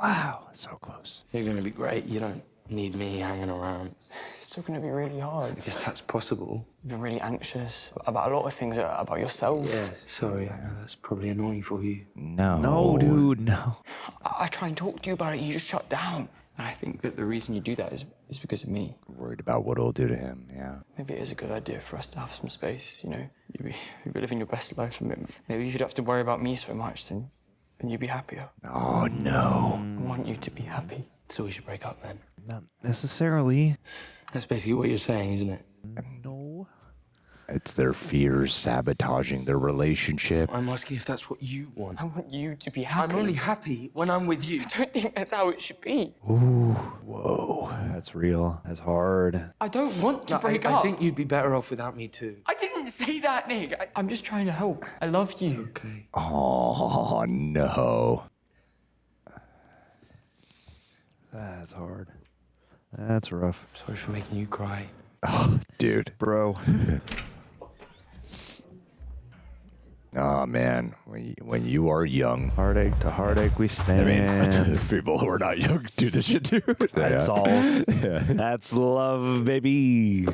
Speaker 1: Wow, so close.
Speaker 16: You're going to be great. You don't need me hanging around.
Speaker 5: It's still going to be really hard.
Speaker 16: I guess that's possible.
Speaker 5: You've been really anxious about a lot of things about yourself.
Speaker 16: Yeah, sorry. I know that's probably annoying for you.
Speaker 1: No.
Speaker 2: No, dude, no.
Speaker 5: I try and talk to you about it, you just shut down. And I think that the reason you do that is because of me.
Speaker 1: Worried about what it'll do to him, yeah.
Speaker 5: Maybe it is a good idea for us to have some space, you know? You'd be living your best life, and maybe you'd have to worry about me so much, then you'd be happier.
Speaker 1: Oh, no.
Speaker 5: I want you to be happy.
Speaker 16: So we should break up then?
Speaker 2: Not necessarily.
Speaker 16: That's basically what you're saying, isn't it?
Speaker 2: No.
Speaker 1: It's their fears sabotaging their relationship.
Speaker 16: I'm asking if that's what you want.
Speaker 5: I want you to be happy.
Speaker 16: I'm only happy when I'm with you.
Speaker 5: I don't think that's how it should be.
Speaker 2: Ooh, whoa. That's real. That's hard.
Speaker 5: I don't want to break up.
Speaker 16: I think you'd be better off without me too.
Speaker 5: I didn't say that, Nick. I'm just trying to help. I love you.
Speaker 16: Okay.
Speaker 1: Oh, no.
Speaker 2: That's hard. That's rough.
Speaker 16: Sorry for making you cry.
Speaker 1: Oh, dude.
Speaker 2: Bro.
Speaker 1: Oh man, when you are young,
Speaker 2: heartache to heartache we stand.
Speaker 1: I mean, people who are not young do this shit too.
Speaker 2: That's all.
Speaker 1: Yeah.
Speaker 2: That's love, baby.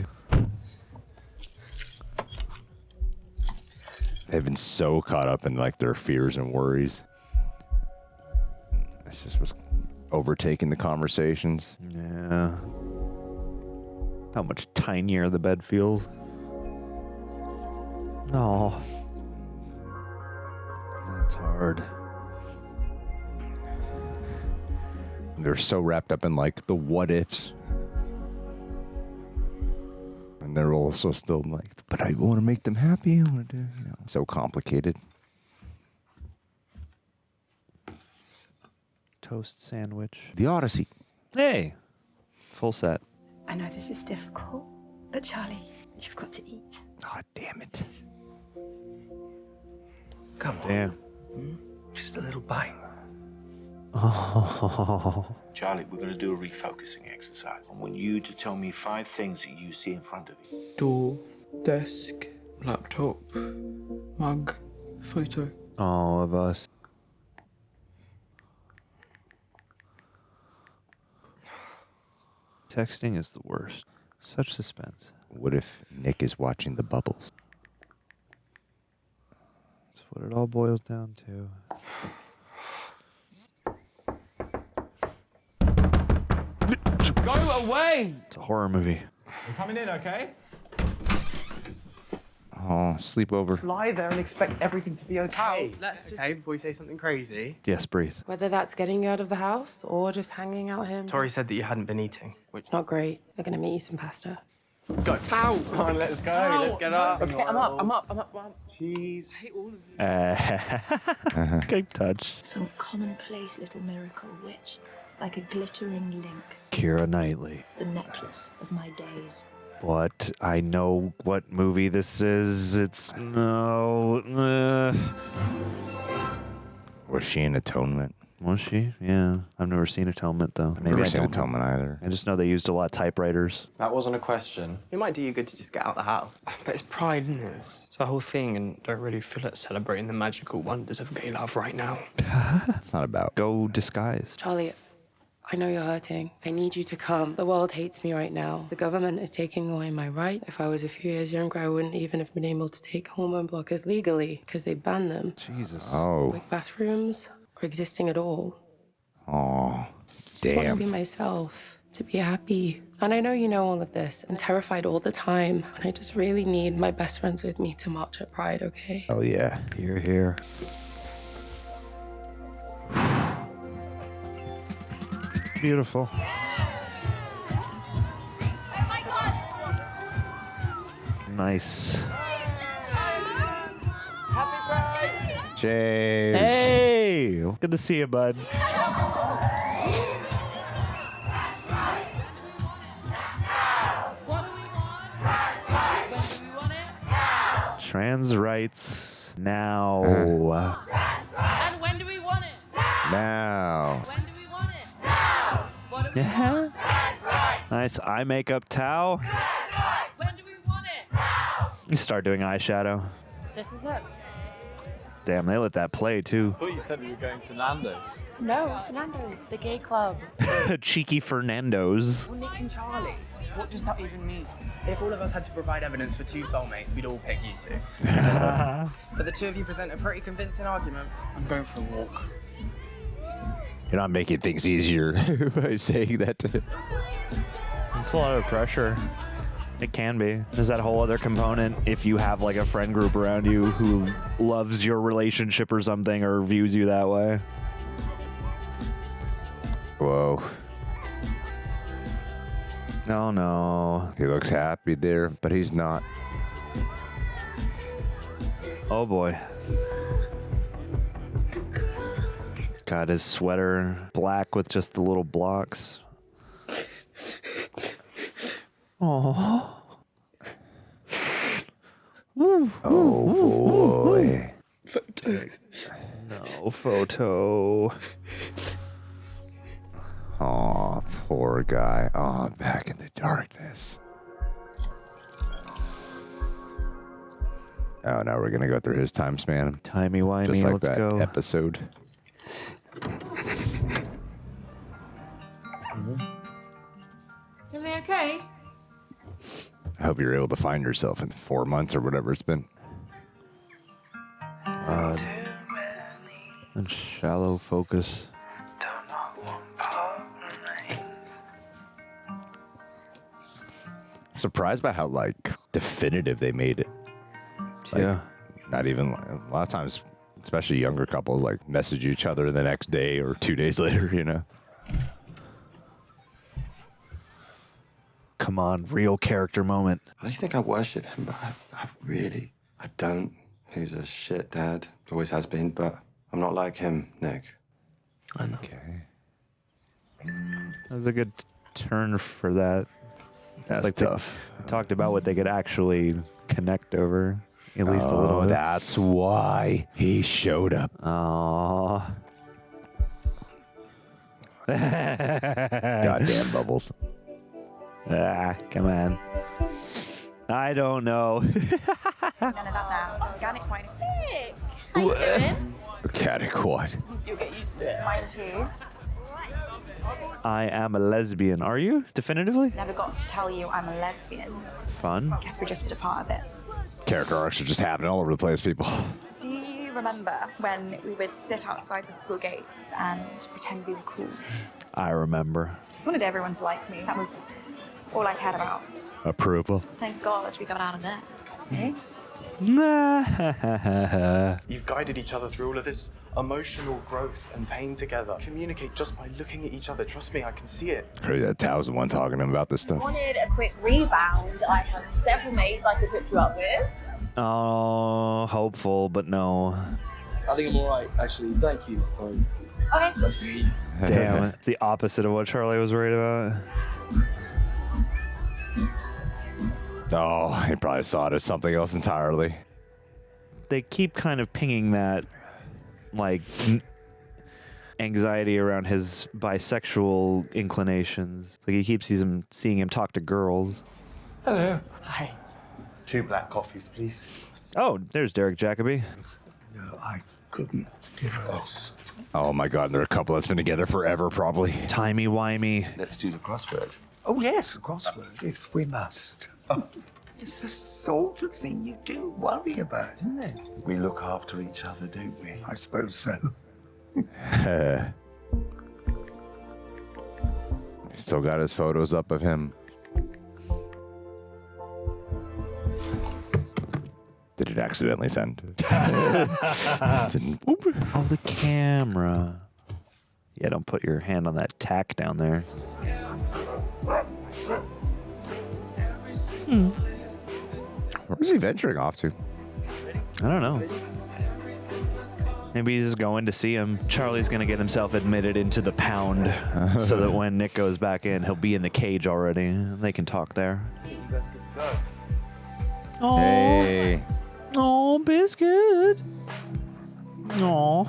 Speaker 1: They've been so caught up in like their fears and worries. This just was overtaking the conversations.
Speaker 2: Yeah. How much tinier the bed feels. No. That's hard.
Speaker 1: They're so wrapped up in like the what ifs. And they're also still like, but I want to make them happy. I want to do, so complicated.
Speaker 2: Toast sandwich.
Speaker 1: The Odyssey.
Speaker 2: Hey. Full set.
Speaker 20: I know this is difficult, but Charlie, you've got to eat.
Speaker 1: Oh, damn it.
Speaker 4: Come on.
Speaker 2: Damn.
Speaker 4: Just a little bite.
Speaker 2: Oh.
Speaker 13: Charlie, we're going to do a refocusing exercise. I want you to tell me 5 things that you see in front of you.
Speaker 14: Door, desk, laptop, mug, photo.
Speaker 2: All of us. Texting is the worst. Such suspense.
Speaker 1: What if Nick is watching the bubbles?
Speaker 2: That's what it all boils down to.
Speaker 16: Go away!
Speaker 2: It's a horror movie.
Speaker 3: You coming in, okay?
Speaker 1: Oh, sleepover.
Speaker 3: Lie there and expect everything to be okay.
Speaker 14: Let's just... Okay, before you say something crazy.
Speaker 2: Yes, breathe.
Speaker 19: Whether that's getting you out of the house or just hanging out here.
Speaker 14: Tori said that you hadn't been eating.
Speaker 19: It's not great. We're gonna make you some pasta.
Speaker 3: Go. Tao! Come on, let's go. Let's get up.
Speaker 14: Okay, I'm up.
Speaker 3: Cheese.
Speaker 14: I hate all of you.
Speaker 2: Good touch.
Speaker 20: Some commonplace little miracle which, like a glittering link,
Speaker 2: Keira Knightley.
Speaker 20: the necklace of my days.
Speaker 2: What? I know what movie this is. It's no.
Speaker 1: Was she in Atonement?
Speaker 2: Was she? Yeah. I've never seen Atonement though.
Speaker 1: I've never seen Atonement either.
Speaker 2: I just know they used a lot of typewriters.
Speaker 12: That wasn't a question.
Speaker 5: It might do you good to just get out of the house.
Speaker 14: But it's pride, isn't it? It's the whole thing, and don't really feel it celebrating the magical wonders of gay love right now.
Speaker 1: It's not about.
Speaker 2: Go disguised.
Speaker 19: Charlie, I know you're hurting. I need you to come. The world hates me right now. The government is taking away my right. If I was a few years younger, I wouldn't even have been able to take hormone blockers legally because they banned them.
Speaker 2: Jesus.
Speaker 1: Oh.
Speaker 19: Like bathrooms or existing at all.
Speaker 1: Oh.
Speaker 19: I want to
Speaker 1: Damn.
Speaker 19: be myself, to be happy. And I know you know all of this. I'm terrified all the time. And I just really need my best friends with me to march at Pride, okay?
Speaker 1: Hell yeah.
Speaker 2: Here, here. Beautiful. Nice.
Speaker 1: James.
Speaker 2: Hey! Good to see you, bud. Trans rights now.
Speaker 7: And when do we want it?
Speaker 1: Now.
Speaker 7: When do we want it? Now. What do we want?
Speaker 2: Nice eye makeup, Tao.
Speaker 7: When do we want it?
Speaker 2: You start doing eyeshadow.
Speaker 19: This is it.
Speaker 2: Damn, they let that play too.
Speaker 3: I thought you said we were going to Nando's.
Speaker 19: No, Fernando's, the gay club.
Speaker 2: Cheeky Fernando's.
Speaker 5: Well, Nick and Charlie, what does that even mean? If all of us had to provide evidence for 2 soulmates, we'd all pick you 2. But the 2 of you present a pretty convincing argument.
Speaker 14: I'm going for a walk.
Speaker 1: You're not making things easier by saying that.
Speaker 2: It's a lot of pressure. It can be. There's that whole other component if you have like a friend group around you who loves your relationship or something or views you that way.
Speaker 1: Whoa.
Speaker 2: No, no.
Speaker 1: He looks happy there, but he's not.
Speaker 2: Oh boy. Got his sweater black with just the little blocks. Oh.
Speaker 1: Oh boy.
Speaker 14: Photo.
Speaker 2: No photo.
Speaker 1: Oh, poor guy. Oh, back in the darkness. Oh, now we're gonna go through his time span.
Speaker 2: Timey-wimey,
Speaker 1: Just like
Speaker 2: let's
Speaker 1: that
Speaker 2: go.
Speaker 1: episode.
Speaker 21: Everything okay?
Speaker 1: I hope you're able to find yourself in 4 months or whatever it's been.
Speaker 2: And shallow focus.
Speaker 1: Surprised by how like definitive they made it. Like,
Speaker 2: Yeah.
Speaker 1: Not even a lot of times, especially younger couples, like message each other the next day or 2 days later. You know.
Speaker 2: Come on, real character moment.
Speaker 18: I think I worship him, but I really, I don't. He's a shit dad. Always has been, but I'm not like him, Nick.
Speaker 2: I know. Okay. That was a good turn for that.
Speaker 1: That's
Speaker 2: like
Speaker 1: tough.
Speaker 2: They talked about what they could actually connect over, at least a little bit.
Speaker 1: That's why he showed up.
Speaker 2: Aww.
Speaker 1: Goddamn Bubbles.
Speaker 2: Ah, come on. I don't know.
Speaker 7: None of that now. Organic wine. Sick. How you doing?
Speaker 1: Organic what?
Speaker 7: You'll get used to it. Mine too.
Speaker 2: I am a lesbian. Are you? Definitively?
Speaker 7: Never got to tell you I'm a lesbian.
Speaker 2: Fun.
Speaker 7: Guess we drifted apart a bit.
Speaker 1: Character arcs are just happening all over the place, people.
Speaker 7: Do you remember when we would sit outside the school gates and pretend we were cool?
Speaker 2: I remember.
Speaker 7: Just wanted everyone to like me. That was all I cared about.
Speaker 1: Approval.
Speaker 7: Thank God we got out of there. Eh?
Speaker 22: You've guided each other through all of this emotional growth and pain together. Communicate just by looking at each other. Trust me, I can see it.
Speaker 1: Crazy that Tao's the one talking to him about this stuff.
Speaker 23: Wanted a quick rebound. I have several mates I could hook you up with.
Speaker 2: Oh, hopeful, but no.
Speaker 3: I think I'm alright, actually. Thank you.
Speaker 23: Okay.
Speaker 3: Nice to meet you.
Speaker 2: Damn it. It's the opposite of what Charlie was worried about.
Speaker 1: Oh, he probably saw it as something else entirely.
Speaker 2: They keep kind of pinging that, like, anxiety around his bisexual inclinations. Like, he keeps seeing him talk to girls.
Speaker 22: Hello. Hi. 2 black coffees, please.
Speaker 2: Oh, there's Derek Jacobi.
Speaker 22: No, I couldn't give a
Speaker 1: Oh my God, they're a couple that's been together forever, probably.
Speaker 2: Timey-wimey.
Speaker 3: Let's do the crossword.
Speaker 24: Oh, yes, a crossword, if we must. It's the sort of thing you do worry about, isn't it?
Speaker 3: We look after each other, don't we?
Speaker 24: I suppose so.
Speaker 1: Still got his photos up of him. Did it accidentally send? Didn't.
Speaker 2: Oh, the camera. Yeah, don't put your hand on that tack down there.
Speaker 1: Where's he venturing off to?
Speaker 2: I don't know. Maybe he's just going to see him. Charlie's going to get himself admitted into the pound so that when Nick goes back in, he'll be in the cage already. They can talk there.
Speaker 3: You guys good to go?
Speaker 2: Oh,
Speaker 1: hey.
Speaker 2: Oh, Biscuit. Oh.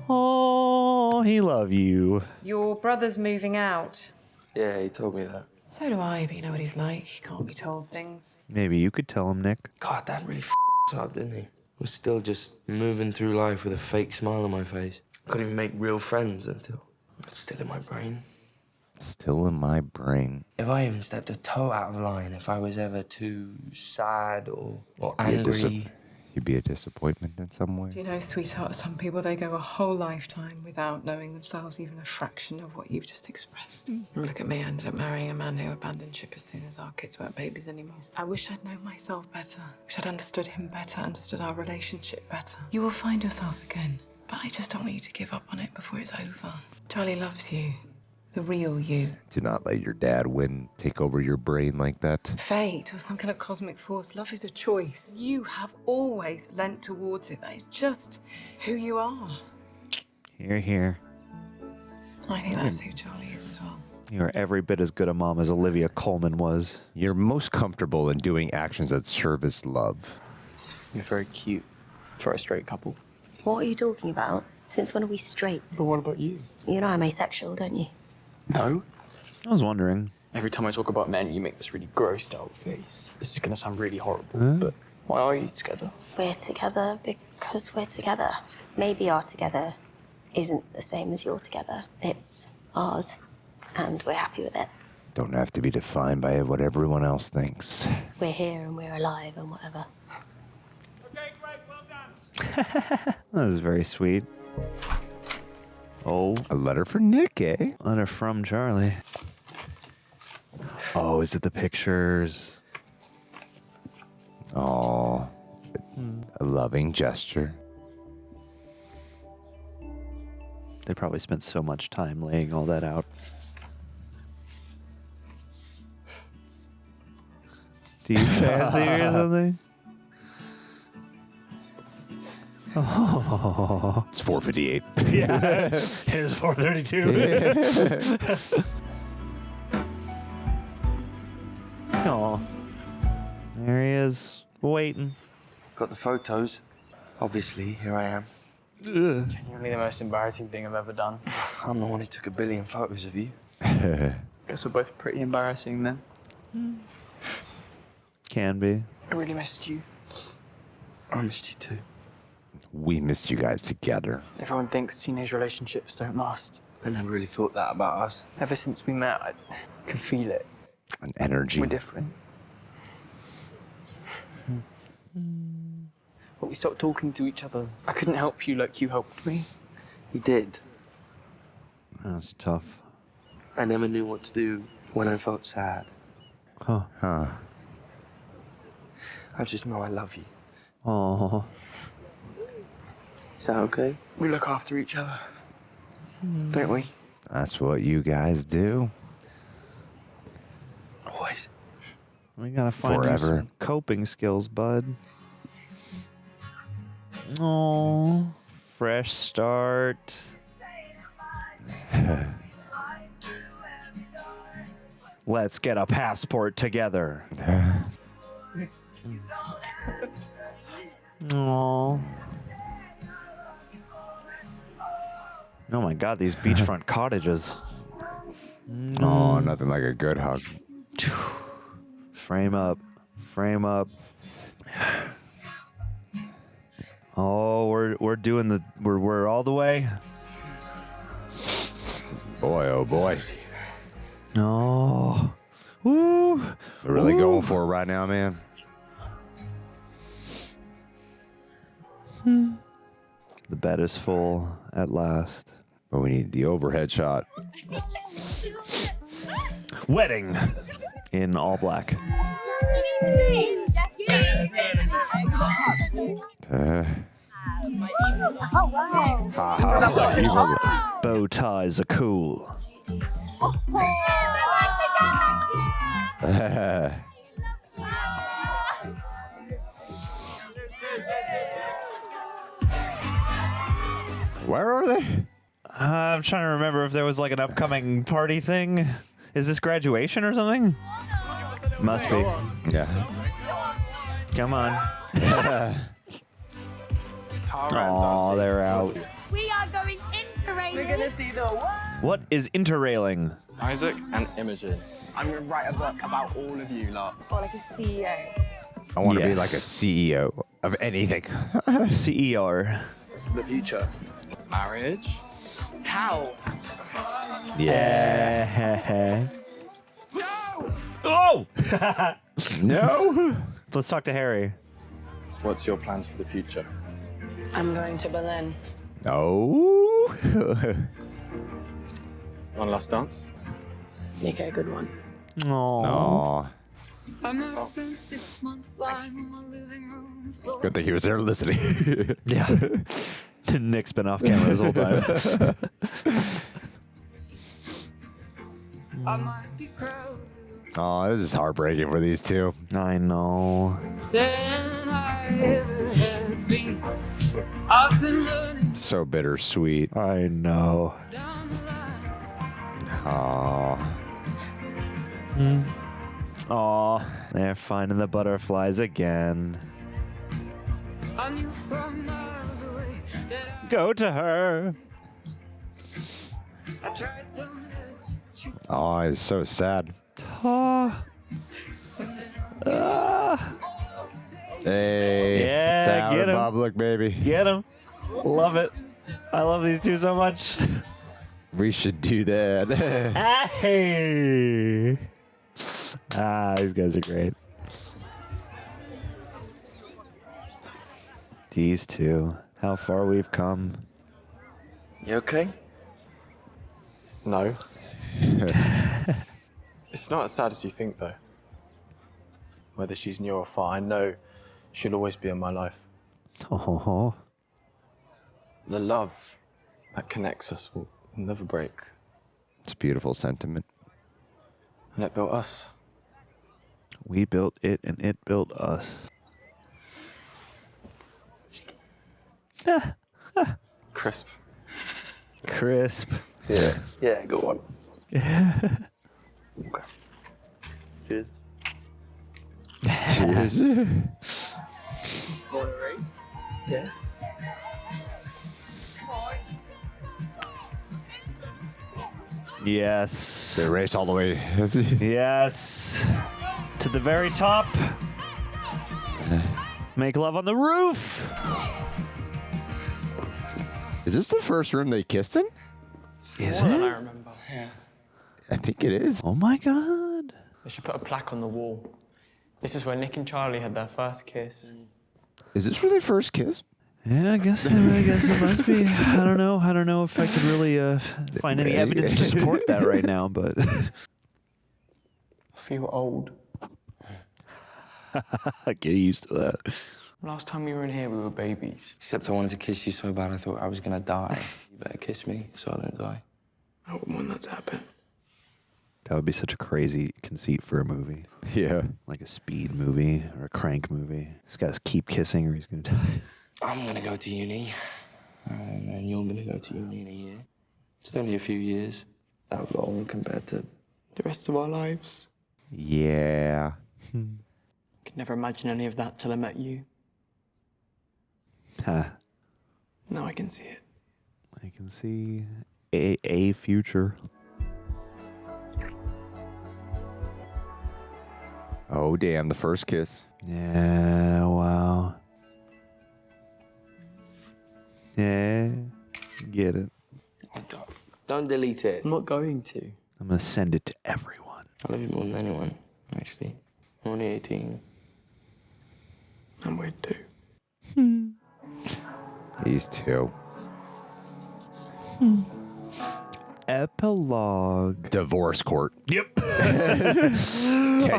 Speaker 2: Oh, he love you.
Speaker 19: Your brother's moving out.
Speaker 3: Yeah, he told me that.
Speaker 19: So do I, but you know what he's like. He can't be told things.
Speaker 2: Maybe you could tell him, Nick.
Speaker 16: God, Dad really f***ed up, didn't he? Was still just moving through life with a fake smile on my face. Couldn't even make real friends until it's still in my brain.
Speaker 1: Still in my brain.
Speaker 16: If I even stepped a toe out of line, if I was ever too sad or angry...
Speaker 1: You'd be a disappointment in some way.
Speaker 19: Do you know, sweetheart, some people, they go a whole lifetime without knowing themselves even a fraction of what you've just expressed. Look at me, I ended up marrying a man who abandoned ship as soon as our kids weren't babies anymore. I wish I'd known myself better. Wish I'd understood him better, understood our relationship better. You will find yourself again, but I just don't want you to give up on it before it's over. Charlie loves you. The real you.
Speaker 1: Do not let your dad take over your brain like that.
Speaker 19: Fate or some kind of cosmic force. Love is a choice. You have always leant towards it. That is just who you are.
Speaker 2: Here, here.
Speaker 19: I think that's who Charlie is as well.
Speaker 2: You're every bit as good a mom as Olivia Colman was.
Speaker 1: You're most comfortable in doing actions that service love.
Speaker 5: You're very cute for a straight couple.
Speaker 8: What are you talking about? Since when are we straight?
Speaker 5: But what about you?
Speaker 8: You know I'm asexual, don't you?
Speaker 5: No.
Speaker 2: I was wondering.
Speaker 5: Every time I talk about men, you make this really grossed out face. This is gonna sound really horrible, but why are you together?
Speaker 8: We're together because we're together. Maybe our together isn't the same as your together. It's ours, and we're happy with it.
Speaker 1: Don't have to be defined by what everyone else thinks.
Speaker 8: We're here and we're alive and whatever.
Speaker 2: That was very sweet. Oh.
Speaker 1: A letter for Nick, eh?
Speaker 2: Letter from Charlie. Oh, is it the pictures?
Speaker 1: Oh, a loving gesture.
Speaker 2: They probably spent so much time laying all that out. Do you fancy or something? Oh.
Speaker 1: It's 4:58.
Speaker 2: Yeah, it is 4:32. Aw. There he is, waiting.
Speaker 16: Got the photos. Obviously, here I am.
Speaker 5: Ugh. Genuinely the most embarrassing thing I've ever done.
Speaker 16: I'm the one who took 1 billion photos of you.
Speaker 5: Guess we're both pretty embarrassing then.
Speaker 2: Can be.
Speaker 5: I really missed you.
Speaker 16: I missed you too.
Speaker 1: We missed you guys together.
Speaker 5: Everyone thinks teenage relationships don't last.
Speaker 16: I never really thought that about us.
Speaker 5: Ever since we met, I can feel it.
Speaker 1: An energy.
Speaker 5: We're different. But we stopped talking to each other. I couldn't help you like you helped me.
Speaker 16: You did.
Speaker 2: That's tough.
Speaker 16: I never knew what to do when I felt sad.
Speaker 2: Huh.
Speaker 16: I just know I love you.
Speaker 2: Oh.
Speaker 16: Is that okay?
Speaker 5: We look after each other, don't we?
Speaker 1: That's what you guys do.
Speaker 16: Always.
Speaker 2: We gotta find you some coping skills, bud. Oh, fresh start. Let's get a passport together. Oh. Oh my God, these beachfront cottages.
Speaker 1: Oh, nothing like a good hug.
Speaker 2: Frame up. Frame up. Oh, we're doing the we're all the way.
Speaker 1: Boy, oh boy.
Speaker 2: Oh. Woo.
Speaker 1: We're really going for it right now, man.
Speaker 2: The bed is full at last.
Speaker 1: But we need the overhead shot.
Speaker 2: Wedding in all black. Bow ties are cool.
Speaker 1: Where are they?
Speaker 2: I'm trying to remember if there was like an upcoming party thing. Is this graduation or something? Must be.
Speaker 1: Yeah.
Speaker 2: Come on. Oh, they're out.
Speaker 10: We are going interrailing. We're gonna see the what?
Speaker 2: What is interrailing?
Speaker 3: Isaac and Imogen.
Speaker 5: I'm gonna write a book about all of you lot.
Speaker 10: Or like a CEO.
Speaker 1: I want to be like a CEO of anything.
Speaker 2: CEO.
Speaker 3: The future. Marriage.
Speaker 5: Tao.
Speaker 2: Yeah. Oh!
Speaker 1: No.
Speaker 2: Let's talk to Harry.
Speaker 3: What's your plans for the future?
Speaker 19: I'm going to Berlin.
Speaker 1: Oh.
Speaker 3: One last dance?
Speaker 19: Let's make it a good one.
Speaker 1: Aww.
Speaker 11: I spent 6 months lying on my living room floor.
Speaker 1: Good thing he was there listening.
Speaker 2: Yeah. Nick's been off camera this whole time.
Speaker 11: I might be proud.
Speaker 1: Oh, this is heartbreaking for these two.
Speaker 2: I know.
Speaker 11: Than I ever have been. I've been learning.
Speaker 1: So bittersweet.
Speaker 2: I know.
Speaker 1: Aww.
Speaker 2: Aw, they're finding the butterflies again.
Speaker 11: I knew from miles away that
Speaker 2: Go to her.
Speaker 11: I tried so much to
Speaker 1: Oh, it's so sad. Hey,
Speaker 2: Yeah,
Speaker 1: it's out
Speaker 2: get
Speaker 1: in
Speaker 2: him.
Speaker 1: public, baby.
Speaker 2: Get him. Love it. I love these two so much.
Speaker 1: We should do that.
Speaker 2: Hey. These guys are great. These two. How far we've come.
Speaker 16: You okay?
Speaker 3: No. It's not as sad as you think, though. Whether she's near or far, I know she'll always be in my life.
Speaker 2: Oh.
Speaker 3: The love that connects us will never break.
Speaker 1: It's a beautiful sentiment.
Speaker 3: And it built us.
Speaker 2: We built it and it built us.
Speaker 3: Crisp.
Speaker 2: Crisp.
Speaker 16: Yeah. Yeah, go on. Okay. Cheers.
Speaker 1: Cheers.
Speaker 5: Want a race?
Speaker 16: Yeah.
Speaker 2: Yes.
Speaker 1: They race all the way.
Speaker 2: Yes. To the very top. Make love on the roof.
Speaker 1: Is this the first room they kissed in?
Speaker 2: Is
Speaker 5: More
Speaker 2: it?
Speaker 5: than I remember. Yeah.
Speaker 1: I think it is.
Speaker 2: Oh my god.
Speaker 5: They should put a plaque on the wall. This is where Nick and Charlie had their first kiss.
Speaker 1: Is this where they first kissed?
Speaker 2: Yeah, I guess it must be. I don't know if I could really find any evidence to support that right now, but
Speaker 5: I feel old.
Speaker 2: get used to that.
Speaker 5: Last time we were in here, we were babies.
Speaker 16: Except I wanted to kiss you so bad I thought I was gonna die. You better kiss me so I don't die.
Speaker 5: I wouldn't want that to happen.
Speaker 2: That would be such a crazy conceit for a movie.
Speaker 1: Yeah.
Speaker 2: Like a Speed movie or a Crank movie. This guy's keep kissing or he's gonna die.
Speaker 16: I'm gonna go to uni, and then you're gonna go to uni in a year. It's only a few years. That long compared to
Speaker 5: The rest of our lives.
Speaker 1: Yeah.
Speaker 5: Could never imagine any of that till I met you.
Speaker 2: Huh.
Speaker 5: Now I can see it.
Speaker 2: I can see a future.
Speaker 1: Oh, damn, the first kiss.
Speaker 2: Yeah, wow. Yeah, get it.
Speaker 16: Don't delete it.
Speaker 5: I'm not going to.
Speaker 2: I'm gonna send it to everyone.
Speaker 16: I love you more than anyone, actually. I'm only 18.
Speaker 5: I'm weird too.
Speaker 1: These two.
Speaker 2: Epilogue.
Speaker 1: Divorce court.
Speaker 2: Yep.
Speaker 1: 10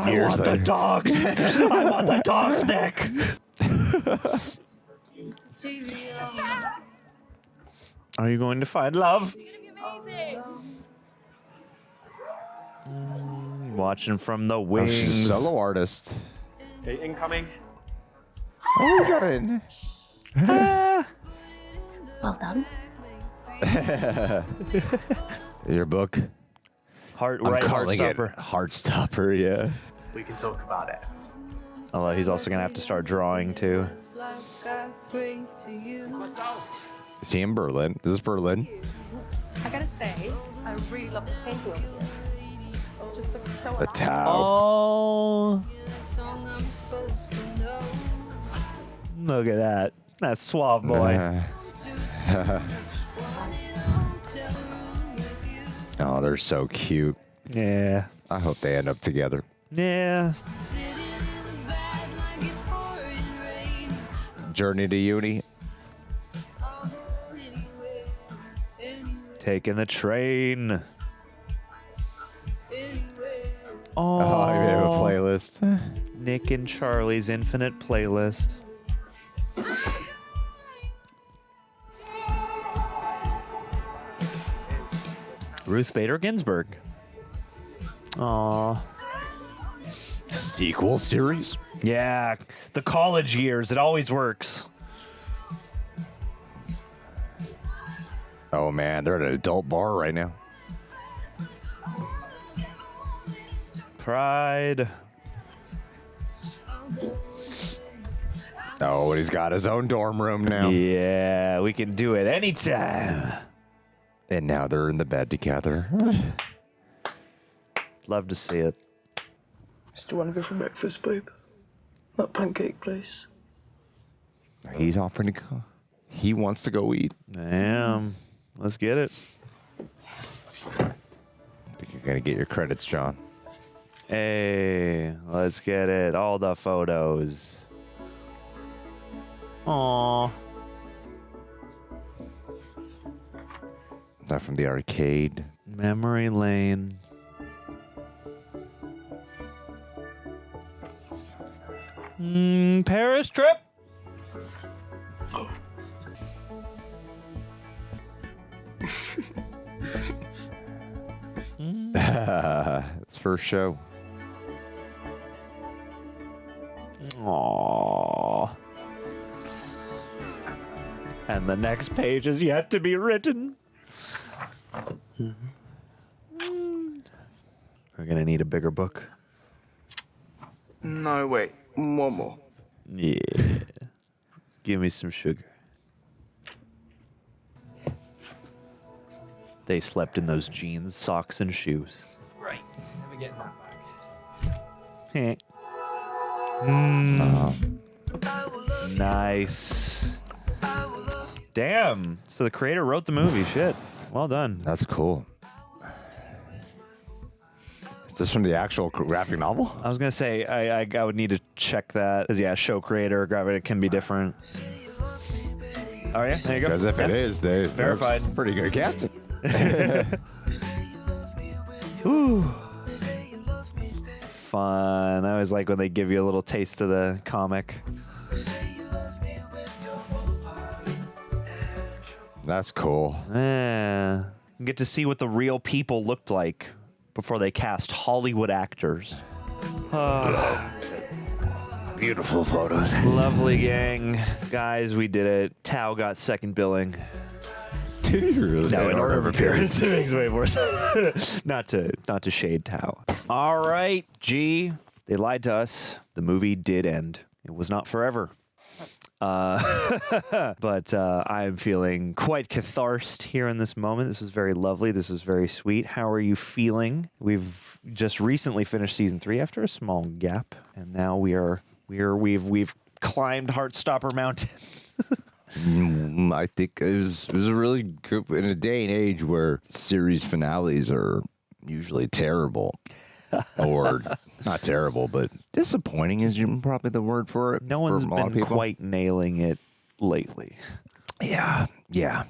Speaker 1: years later.
Speaker 2: dogs. I want the dogs, Nick. Are you going to find love? Watching from the
Speaker 1: Oh, she's a
Speaker 2: wings.
Speaker 1: solo artist.
Speaker 22: Okay, incoming.
Speaker 1: Oh, we got in.
Speaker 8: Well done.
Speaker 1: Your book? I'm calling it
Speaker 2: Heartstopper.
Speaker 1: Heartstopper, yeah.
Speaker 22: We can talk about it.
Speaker 2: Although he's also gonna have to start drawing too.
Speaker 1: Is he in Berlin? Is this Berlin?
Speaker 7: I gotta say, I really love this painting over here. It just looks so
Speaker 1: The
Speaker 7: alive.
Speaker 1: Tao.
Speaker 2: Oh, look at that. That suave boy.
Speaker 1: Oh, they're so cute.
Speaker 2: Yeah.
Speaker 1: I hope they end up together.
Speaker 2: Yeah.
Speaker 1: Journey to uni.
Speaker 2: Taking the train.
Speaker 1: Oh, I made him a playlist.
Speaker 2: Nick and Charlie's infinite playlist. Ruth Bader Ginsburg. Aw.
Speaker 1: Sequel series?
Speaker 2: Yeah, the college years. It always works.
Speaker 1: Oh man, they're at an adult bar right now.
Speaker 2: Pride.
Speaker 1: Oh, and he's got his own dorm room now.
Speaker 2: Yeah, we can do it anytime.
Speaker 1: And now they're in the bed together.
Speaker 2: Love to see it.
Speaker 4: Still want to go for breakfast, babe? That pancake place.
Speaker 1: He's offering to go. He wants to go eat.
Speaker 2: Damn. Let's get it.
Speaker 1: I think you're going to get your credits, John.
Speaker 2: Hey, let's get it. All the photos. Aww.
Speaker 1: That from the arcade.
Speaker 2: Memory lane. Paris trip?
Speaker 1: It's first show.
Speaker 2: Aww. And the next page is yet to be written. We're gonna need a bigger book.
Speaker 4: No, wait. One more.
Speaker 2: Yeah. Give me some sugar. They slept in those jeans, socks, and shoes.
Speaker 14: Right. Never getting that back.
Speaker 2: Nice. Damn. So the creator wrote the movie. Shit. Well done.
Speaker 1: That's cool. Is this from the actual graphic novel?
Speaker 2: I was going to say, I would need to check that. Because, yeah, show creator, graphic, it can be different. Oh, yeah? There you go.
Speaker 1: Because if it is, they
Speaker 2: verified.
Speaker 1: Pretty good casting.
Speaker 2: Ooh. Fun. I always like when they give you a little taste of the comic.
Speaker 1: That's cool.
Speaker 2: Yeah. You get to see what the real people looked like before they cast Hollywood actors.
Speaker 1: Beautiful photos.
Speaker 2: Lovely gang. Guys, we did it. Tao got second billing.
Speaker 1: Did he really?
Speaker 2: No, in order of appearance. It makes way more sense. Not to shade Tao. All right, G. They lied to us. The movie did end. It was not forever. But I'm feeling quite catharsed here in this moment. This was very lovely. This was very sweet. How are you feeling? We've just recently finished season 3 after a small gap, and now we've climbed Heartstopper Mountain.
Speaker 1: I think it was a really good in a day and age where series finales are usually terrible. Or not terrible, but disappointing is probably the word for it.
Speaker 2: No one's been quite nailing it lately.
Speaker 1: Yeah,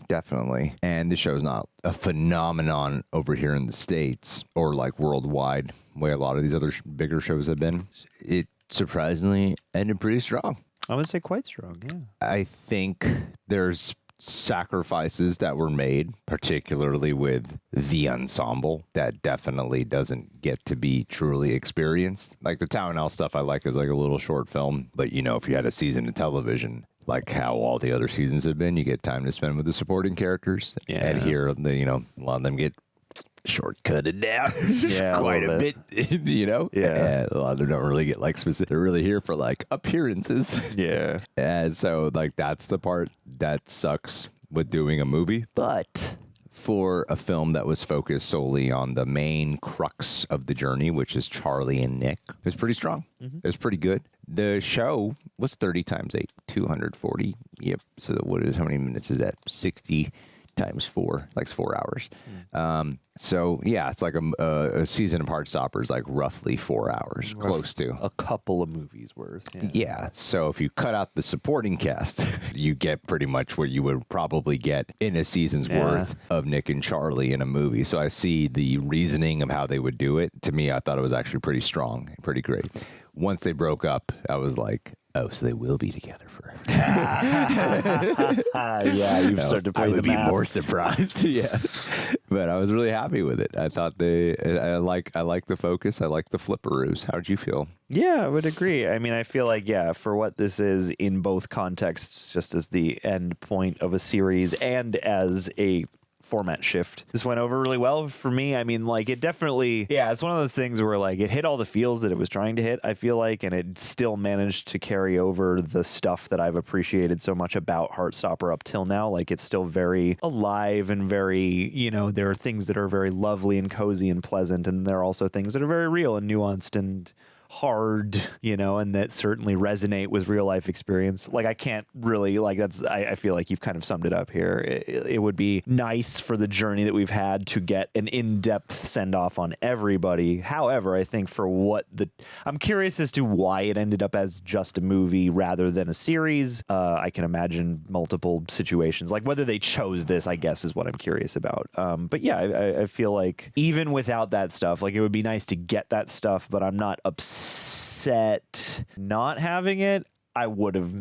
Speaker 1: definitely. And the show's not a phenomenon over here in the States or like worldwide, the way a lot of these other bigger shows have been. It surprisingly ended pretty strong.
Speaker 2: I would say quite strong, yeah.
Speaker 1: I think there's sacrifices that were made, particularly with the ensemble, that definitely doesn't get to be truly experienced. Like the Tao and Elle stuff I like is like a little short film, but you know, if you had a season of television, like how all the other seasons have been, you get time to spend with the supporting characters. Yeah. And here, a lot of them get shortcutted down quite a bit, you know?
Speaker 2: Yeah.
Speaker 1: And a lot of them don't really get like specific. They're really here for like appearances.
Speaker 2: Yeah.
Speaker 1: And so like that's the part that sucks with doing a movie. But for a film that was focused solely on the main crux of the journey, which is Charlie and Nick, it was pretty strong. Mm-hmm. It was pretty good. The show was 30 times 8, 240. Yep. So how many minutes is that? 60 times 4, like 4 hours. So yeah, it's like a season of Heartstopper is like roughly 4 hours, close to
Speaker 2: a couple of movies worth.
Speaker 1: Yeah. So if you cut out the supporting cast, you get pretty much what you would probably get in a season's worth of Nick and Charlie in a movie. So I see the reasoning of how they would do it. To me, I thought it was actually pretty strong, pretty great. Once they broke up, I was like, oh, so they will be together forever.
Speaker 2: Yeah, you've started to play
Speaker 1: I
Speaker 2: the
Speaker 1: would be
Speaker 2: math.
Speaker 1: more surprised. Yeah, but I was really happy with it. I thought I like the focus. I like the flipperoos. How'd you feel?
Speaker 2: Yeah, I would agree. I mean, I feel like, for what this is in both contexts, just as the end point of a series and as a format shift, this went over really well for me. I mean, like, it definitely, it's one of those things where like it hit all the feels that it was trying to hit, I feel like, and it still managed to carry over the stuff that I've appreciated so much about Heartstopper up till now. Like, it's still very alive and very, there are things that are very lovely and cozy and pleasant, and there are also things that are very real and nuanced and hard, and that certainly resonate with real life experience. Like I can't really I feel like you've kind of summed it up here. It would be nice for the journey that we've had to get an in-depth send off on everybody. However, I think I'm curious as to why it ended up as just a movie rather than a series. I can imagine multiple situations, like whether they chose this, I guess, is what I'm curious about. But yeah, I feel like even without that stuff, like it would be nice to get that stuff, but I'm not upset not having it. I would have,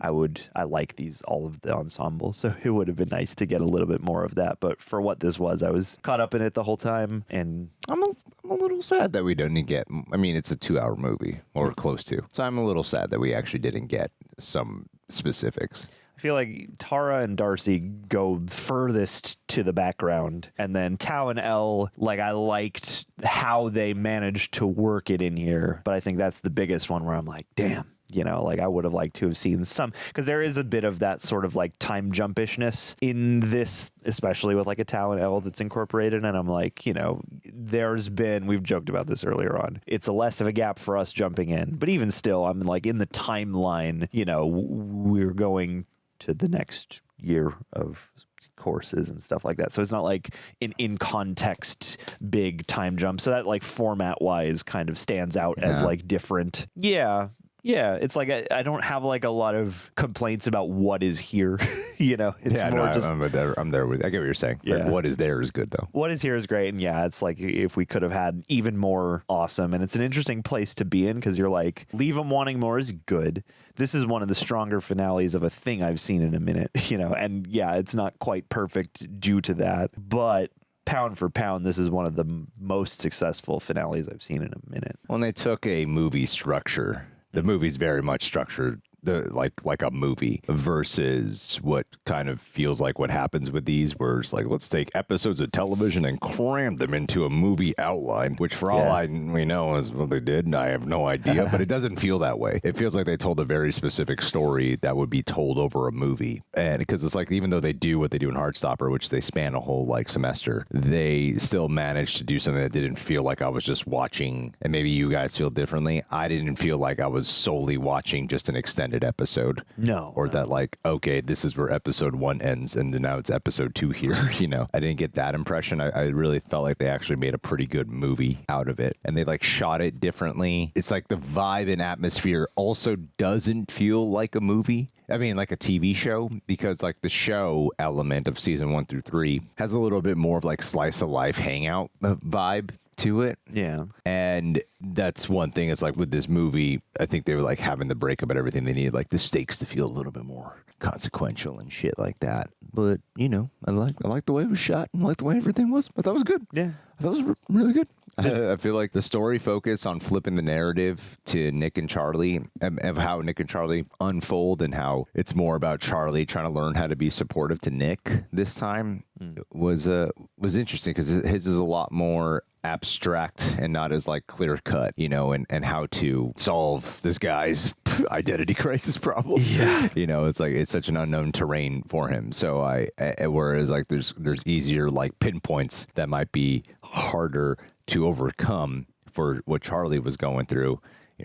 Speaker 2: I like all of the ensemble, so it would have been nice to get a little bit more of that. But for what this was, I was caught up in it the whole time, and
Speaker 1: I'm a little sad that we didn't get. I mean, it's a 2-hour movie or close to, so I'm a little sad that we actually didn't get some specifics.
Speaker 2: I feel like Tara and Darcy go furthest to the background, and then Tao and Elle, I liked how they managed to work it in here, but I think that's the biggest one where I'm like, damn. I would have liked to have seen some, because there is a bit of that sort of time jumpishness in this, especially with a Tao and Elle that's incorporated. And I'm like, we've joked about this earlier on. It's a less of a gap for us jumping in, but even still, I'm in the timeline, we're going to the next year of courses and stuff like that. So it's not like an in context big time jump. So that format wise kind of stands out as different. Yeah. Yeah, it's I don't have a lot of complaints about what is here. It's more just.
Speaker 1: I'm there with. I get what you're saying.
Speaker 2: Yeah.
Speaker 1: What is there is good though.
Speaker 2: What is here is great, and yeah, it's if we could have had even more, awesome. And it's an interesting place to be in because you're leave them wanting more is good. This is one of the stronger finales of a thing I've seen in a minute. And yeah, it's not quite perfect due to that, but. Pound for pound, this is one of the most successful finales I've seen in a minute.
Speaker 1: When they took a movie structure, the movie's very much structured like a movie versus what kind of feels like what happens with these, where it's let's take episodes of television and cram them into a movie outline, which for all we know is what they did, and I have no idea, but it doesn't feel that way. It feels like they told a very specific story that would be told over a movie. And because it's even though they do what they do in Heartstopper, which they span a whole semester, they still managed to do something that didn't feel like I was just watching, and maybe you guys feel differently. I didn't feel like I was solely watching just an extended episode.
Speaker 2: No.
Speaker 1: Or that okay, this is where episode 1 ends and then now it's episode 2 here. I didn't get that impression. I really felt like they actually made a pretty good movie out of it. And they shot it differently. It's the vibe and atmosphere also doesn't feel like a movie. I mean, like a TV show, because the show element of season 1 through 3 has a little bit more of slice of life hangout vibe to it.
Speaker 2: Yeah.
Speaker 1: And that's one thing. It's with this movie, I think they were having the breakup and everything. They needed the stakes to feel a little bit more consequential and shit like that. But, I like the way it was shot and I like the way everything was. I thought it was good.
Speaker 2: Yeah.
Speaker 1: I thought it was really good. I feel like the story focus on flipping the narrative to Nick and Charlie, of how Nick and Charlie unfold, and how it's more about Charlie trying to learn how to be supportive to Nick this time was interesting, because his is a lot more abstract and not as clear cut, and how to solve this guy's identity crisis problem.
Speaker 2: Yeah.
Speaker 1: It's such an unknown terrain for him. So whereas there's easier pinpoints that might be harder to overcome for what Charlie was going through,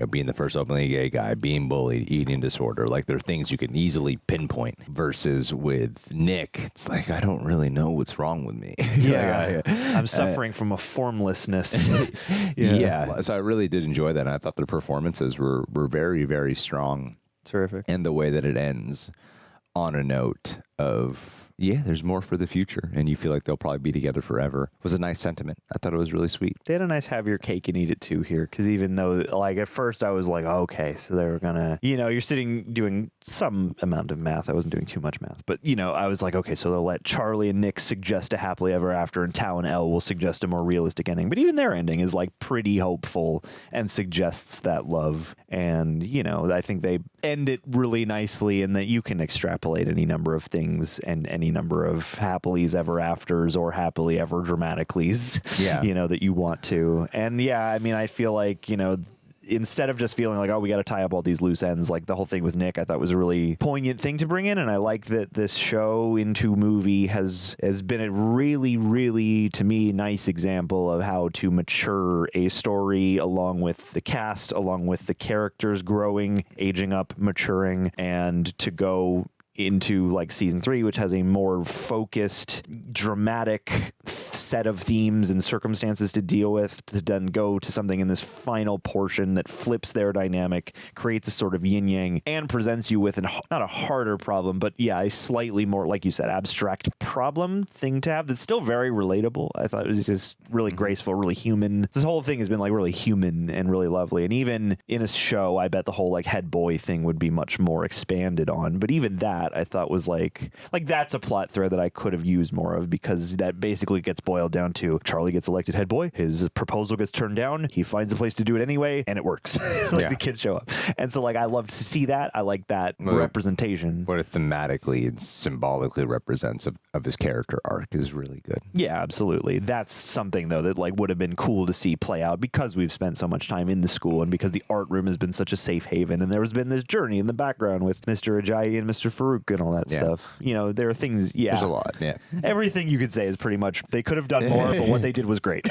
Speaker 1: being the first openly gay guy, being bullied, eating disorder. There are things you can easily pinpoint, versus with Nick, it's I don't really know what's wrong with me.
Speaker 2: Yeah. I'm suffering from a formlessness.
Speaker 1: Yeah. So I really did enjoy that. And I thought the performances were very, very strong.
Speaker 2: Terrific.
Speaker 1: And the way that it ends on a note of, there's more for the future, and you feel like they'll probably be together forever, was a nice sentiment. I thought it was really sweet.
Speaker 2: They had a nice have your cake and eat it too here, because even though at first I was okay, so they were gonna, you're sitting doing some amount of math. I wasn't doing too much math, but I was okay, so they'll let Charlie and Nick suggest a happily ever after, and Tao and Elle will suggest a more realistic ending. But even their ending is pretty hopeful and suggests that love. And I think they end it really nicely, in that you can extrapolate any number of things and any number of happily's ever afters or happily ever dramaticallys, that you want to. And I mean, I feel like, instead of just feeling like, oh, we got to tie up all these loose ends, like the whole thing with Nick, I thought was a really poignant thing to bring in. And I like that this show into movie has been a really, really, to me, nice example of how to mature a story along with the cast, along with the characters growing, aging up, maturing, and to go into like season 3, which has a more focused, dramatic set of themes and circumstances to deal with, to then go to something in this final portion that flips their dynamic, creates a sort of yin yang, and presents you with not a harder problem, but yeah, a slightly more, like you said, abstract problem thing to have that's still very relatable. I thought it was just really graceful, really human. This whole thing has been like really human and really lovely. And even in a show, I bet the whole like head boy thing would be much more expanded on. But even that I thought was like that's a plot thread that I could have used more of, because that basically gets boiled down to Charlie gets elected head boy, his proposal gets turned down, he finds a place to do it anyway, and it works. The kids show up. And so like I love to see that. I like that representation.
Speaker 1: What it thematically and symbolically represents of his character arc is really good.
Speaker 2: Yeah, absolutely. That's something though that like would have been cool to see play out, because we've spent so much time in the school and because the art room has been such a safe haven, and there's been this journey in the background with Mr. Ajayi and Mr. Farouk and all that stuff. You know, there are things,
Speaker 1: There's a lot,
Speaker 2: Everything you could say is pretty much, they could have done more, but what they did was great.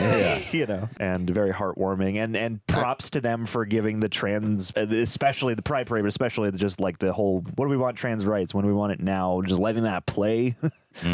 Speaker 2: You know, and very heartwarming. And props to them for giving the trans, especially the Pride Parade, but especially just like the whole, what do we want trans rights? When do we want it now? Just letting that play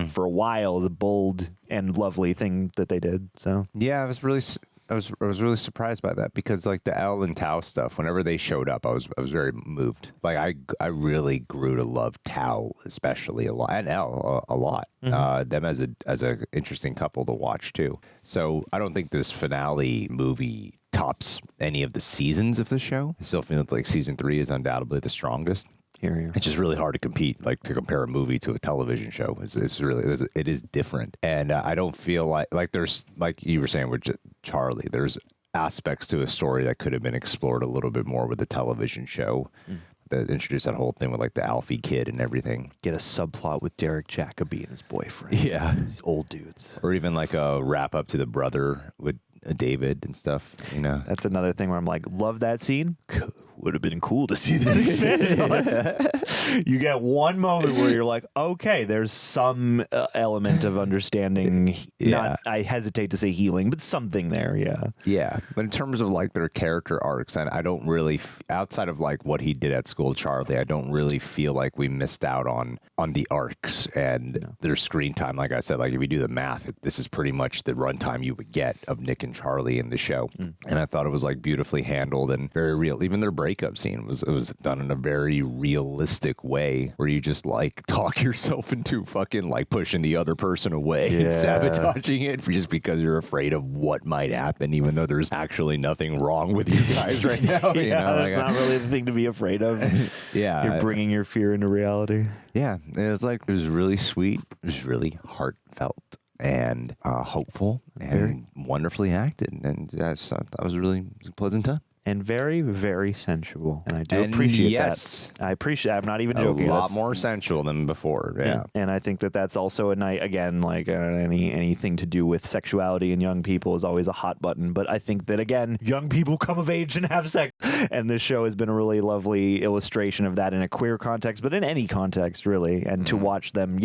Speaker 2: for a while is a bold and lovely thing that they did. So
Speaker 1: yeah, I was really surprised by that, because like the Elle and Tao stuff, whenever they showed up, I was very moved. Like I really grew to love Tao especially a lot, and Elle a lot. Them as a interesting couple to watch too. So I don't think this finale movie tops any of the seasons of the show. I still feel like season 3 is undoubtedly the strongest.
Speaker 2: Here.
Speaker 1: It's just really hard to compete, like to compare a movie to a television show. It's really, it is different. And I don't feel like there's, like you were saying with Charlie, there's aspects to a story that could have been explored a little bit more with a television show that introduced that whole thing with like the Alfie kid and everything.
Speaker 2: Get a subplot with Derek Jacobi and his boyfriend.
Speaker 1: Yeah.
Speaker 2: These old dudes.
Speaker 1: Or even like a wrap up to the brother with David and stuff, you know.
Speaker 2: That's another thing where I'm like, love that scene. Would have been cool to see that expanded on. You get one moment where you're like, okay, there's some element of understanding. Not, I hesitate to say healing, but something there.
Speaker 1: Yeah. But in terms of like their character arcs, and I don't really, outside of like what he did at school, Charlie, I don't really feel like we missed out on the arcs and their screen time. Like I said, like if you do the math, this is pretty much the runtime you would get of Nick and Charlie in the show. And I thought it was like beautifully handled and very real. Even their breakup scene was done in a very realistic way, where you just like talk yourself into fucking like pushing the other person away and sabotaging it just because you're afraid of what might happen, even though there's actually nothing wrong with you guys right now. You know,
Speaker 2: that's not really the thing to be afraid of. You're bringing your fear into reality.
Speaker 1: Yeah, it was really sweet. It was really heartfelt and hopeful and wonderfully acted, and I just thought that was a pleasant time.
Speaker 2: And very, very sensual. And I do appreciate that. I appreciate I'm not even joking.
Speaker 1: A lot more sensual than before. Yeah.
Speaker 2: And I think that that's also a night, again, like anything to do with sexuality in young people is always a hot button. But I think that, again, young people come of age and have sex. And this show has been a really lovely illustration of that in a queer context, but in any context, really. And to watch them,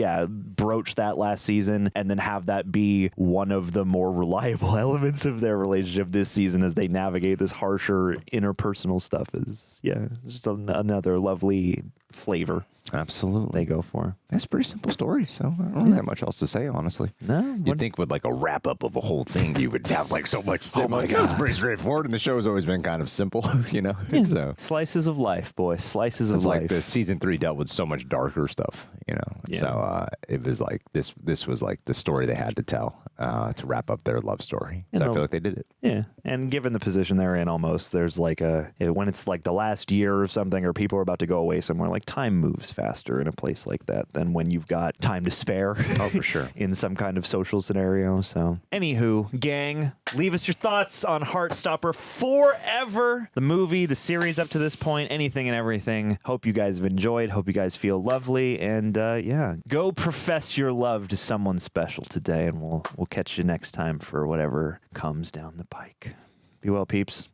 Speaker 2: broach that last season and then have that be one of the more reliable elements of their relationship this season as they navigate this harsher interpersonal stuff is just another lovely flavor.
Speaker 1: Absolutely.
Speaker 2: They go for.
Speaker 1: It's a pretty simple story, so I don't really have much else to say, honestly.
Speaker 2: No.
Speaker 1: You'd think with like a wrap up of a whole thing, you would have like so much. Oh my God, it's pretty straightforward, and the show has always been kind of simple, you know?
Speaker 2: Yeah.
Speaker 1: So
Speaker 2: slices of life, boy. Slices of life.
Speaker 1: Like the season 3 dealt with so much darker stuff, you know?
Speaker 2: Yeah.
Speaker 1: So it was like this was like the story they had to tell to wrap up their love story. So I feel like they did it.
Speaker 2: Yeah. And given the position they're in, almost, there's like when it's like the last year or something, or people are about to go away somewhere, like time moves faster in a place like that than when you've got time to spare.
Speaker 1: Oh, for sure.
Speaker 2: In some kind of social scenario. So, anywho, gang, leave us your thoughts on Heartstopper Forever, the movie, the series up to this point, anything and everything. Hope you guys have enjoyed. Hope you guys feel lovely. And go profess your love to someone special today, and we'll catch you next time for whatever comes down the pike. Be well, peeps.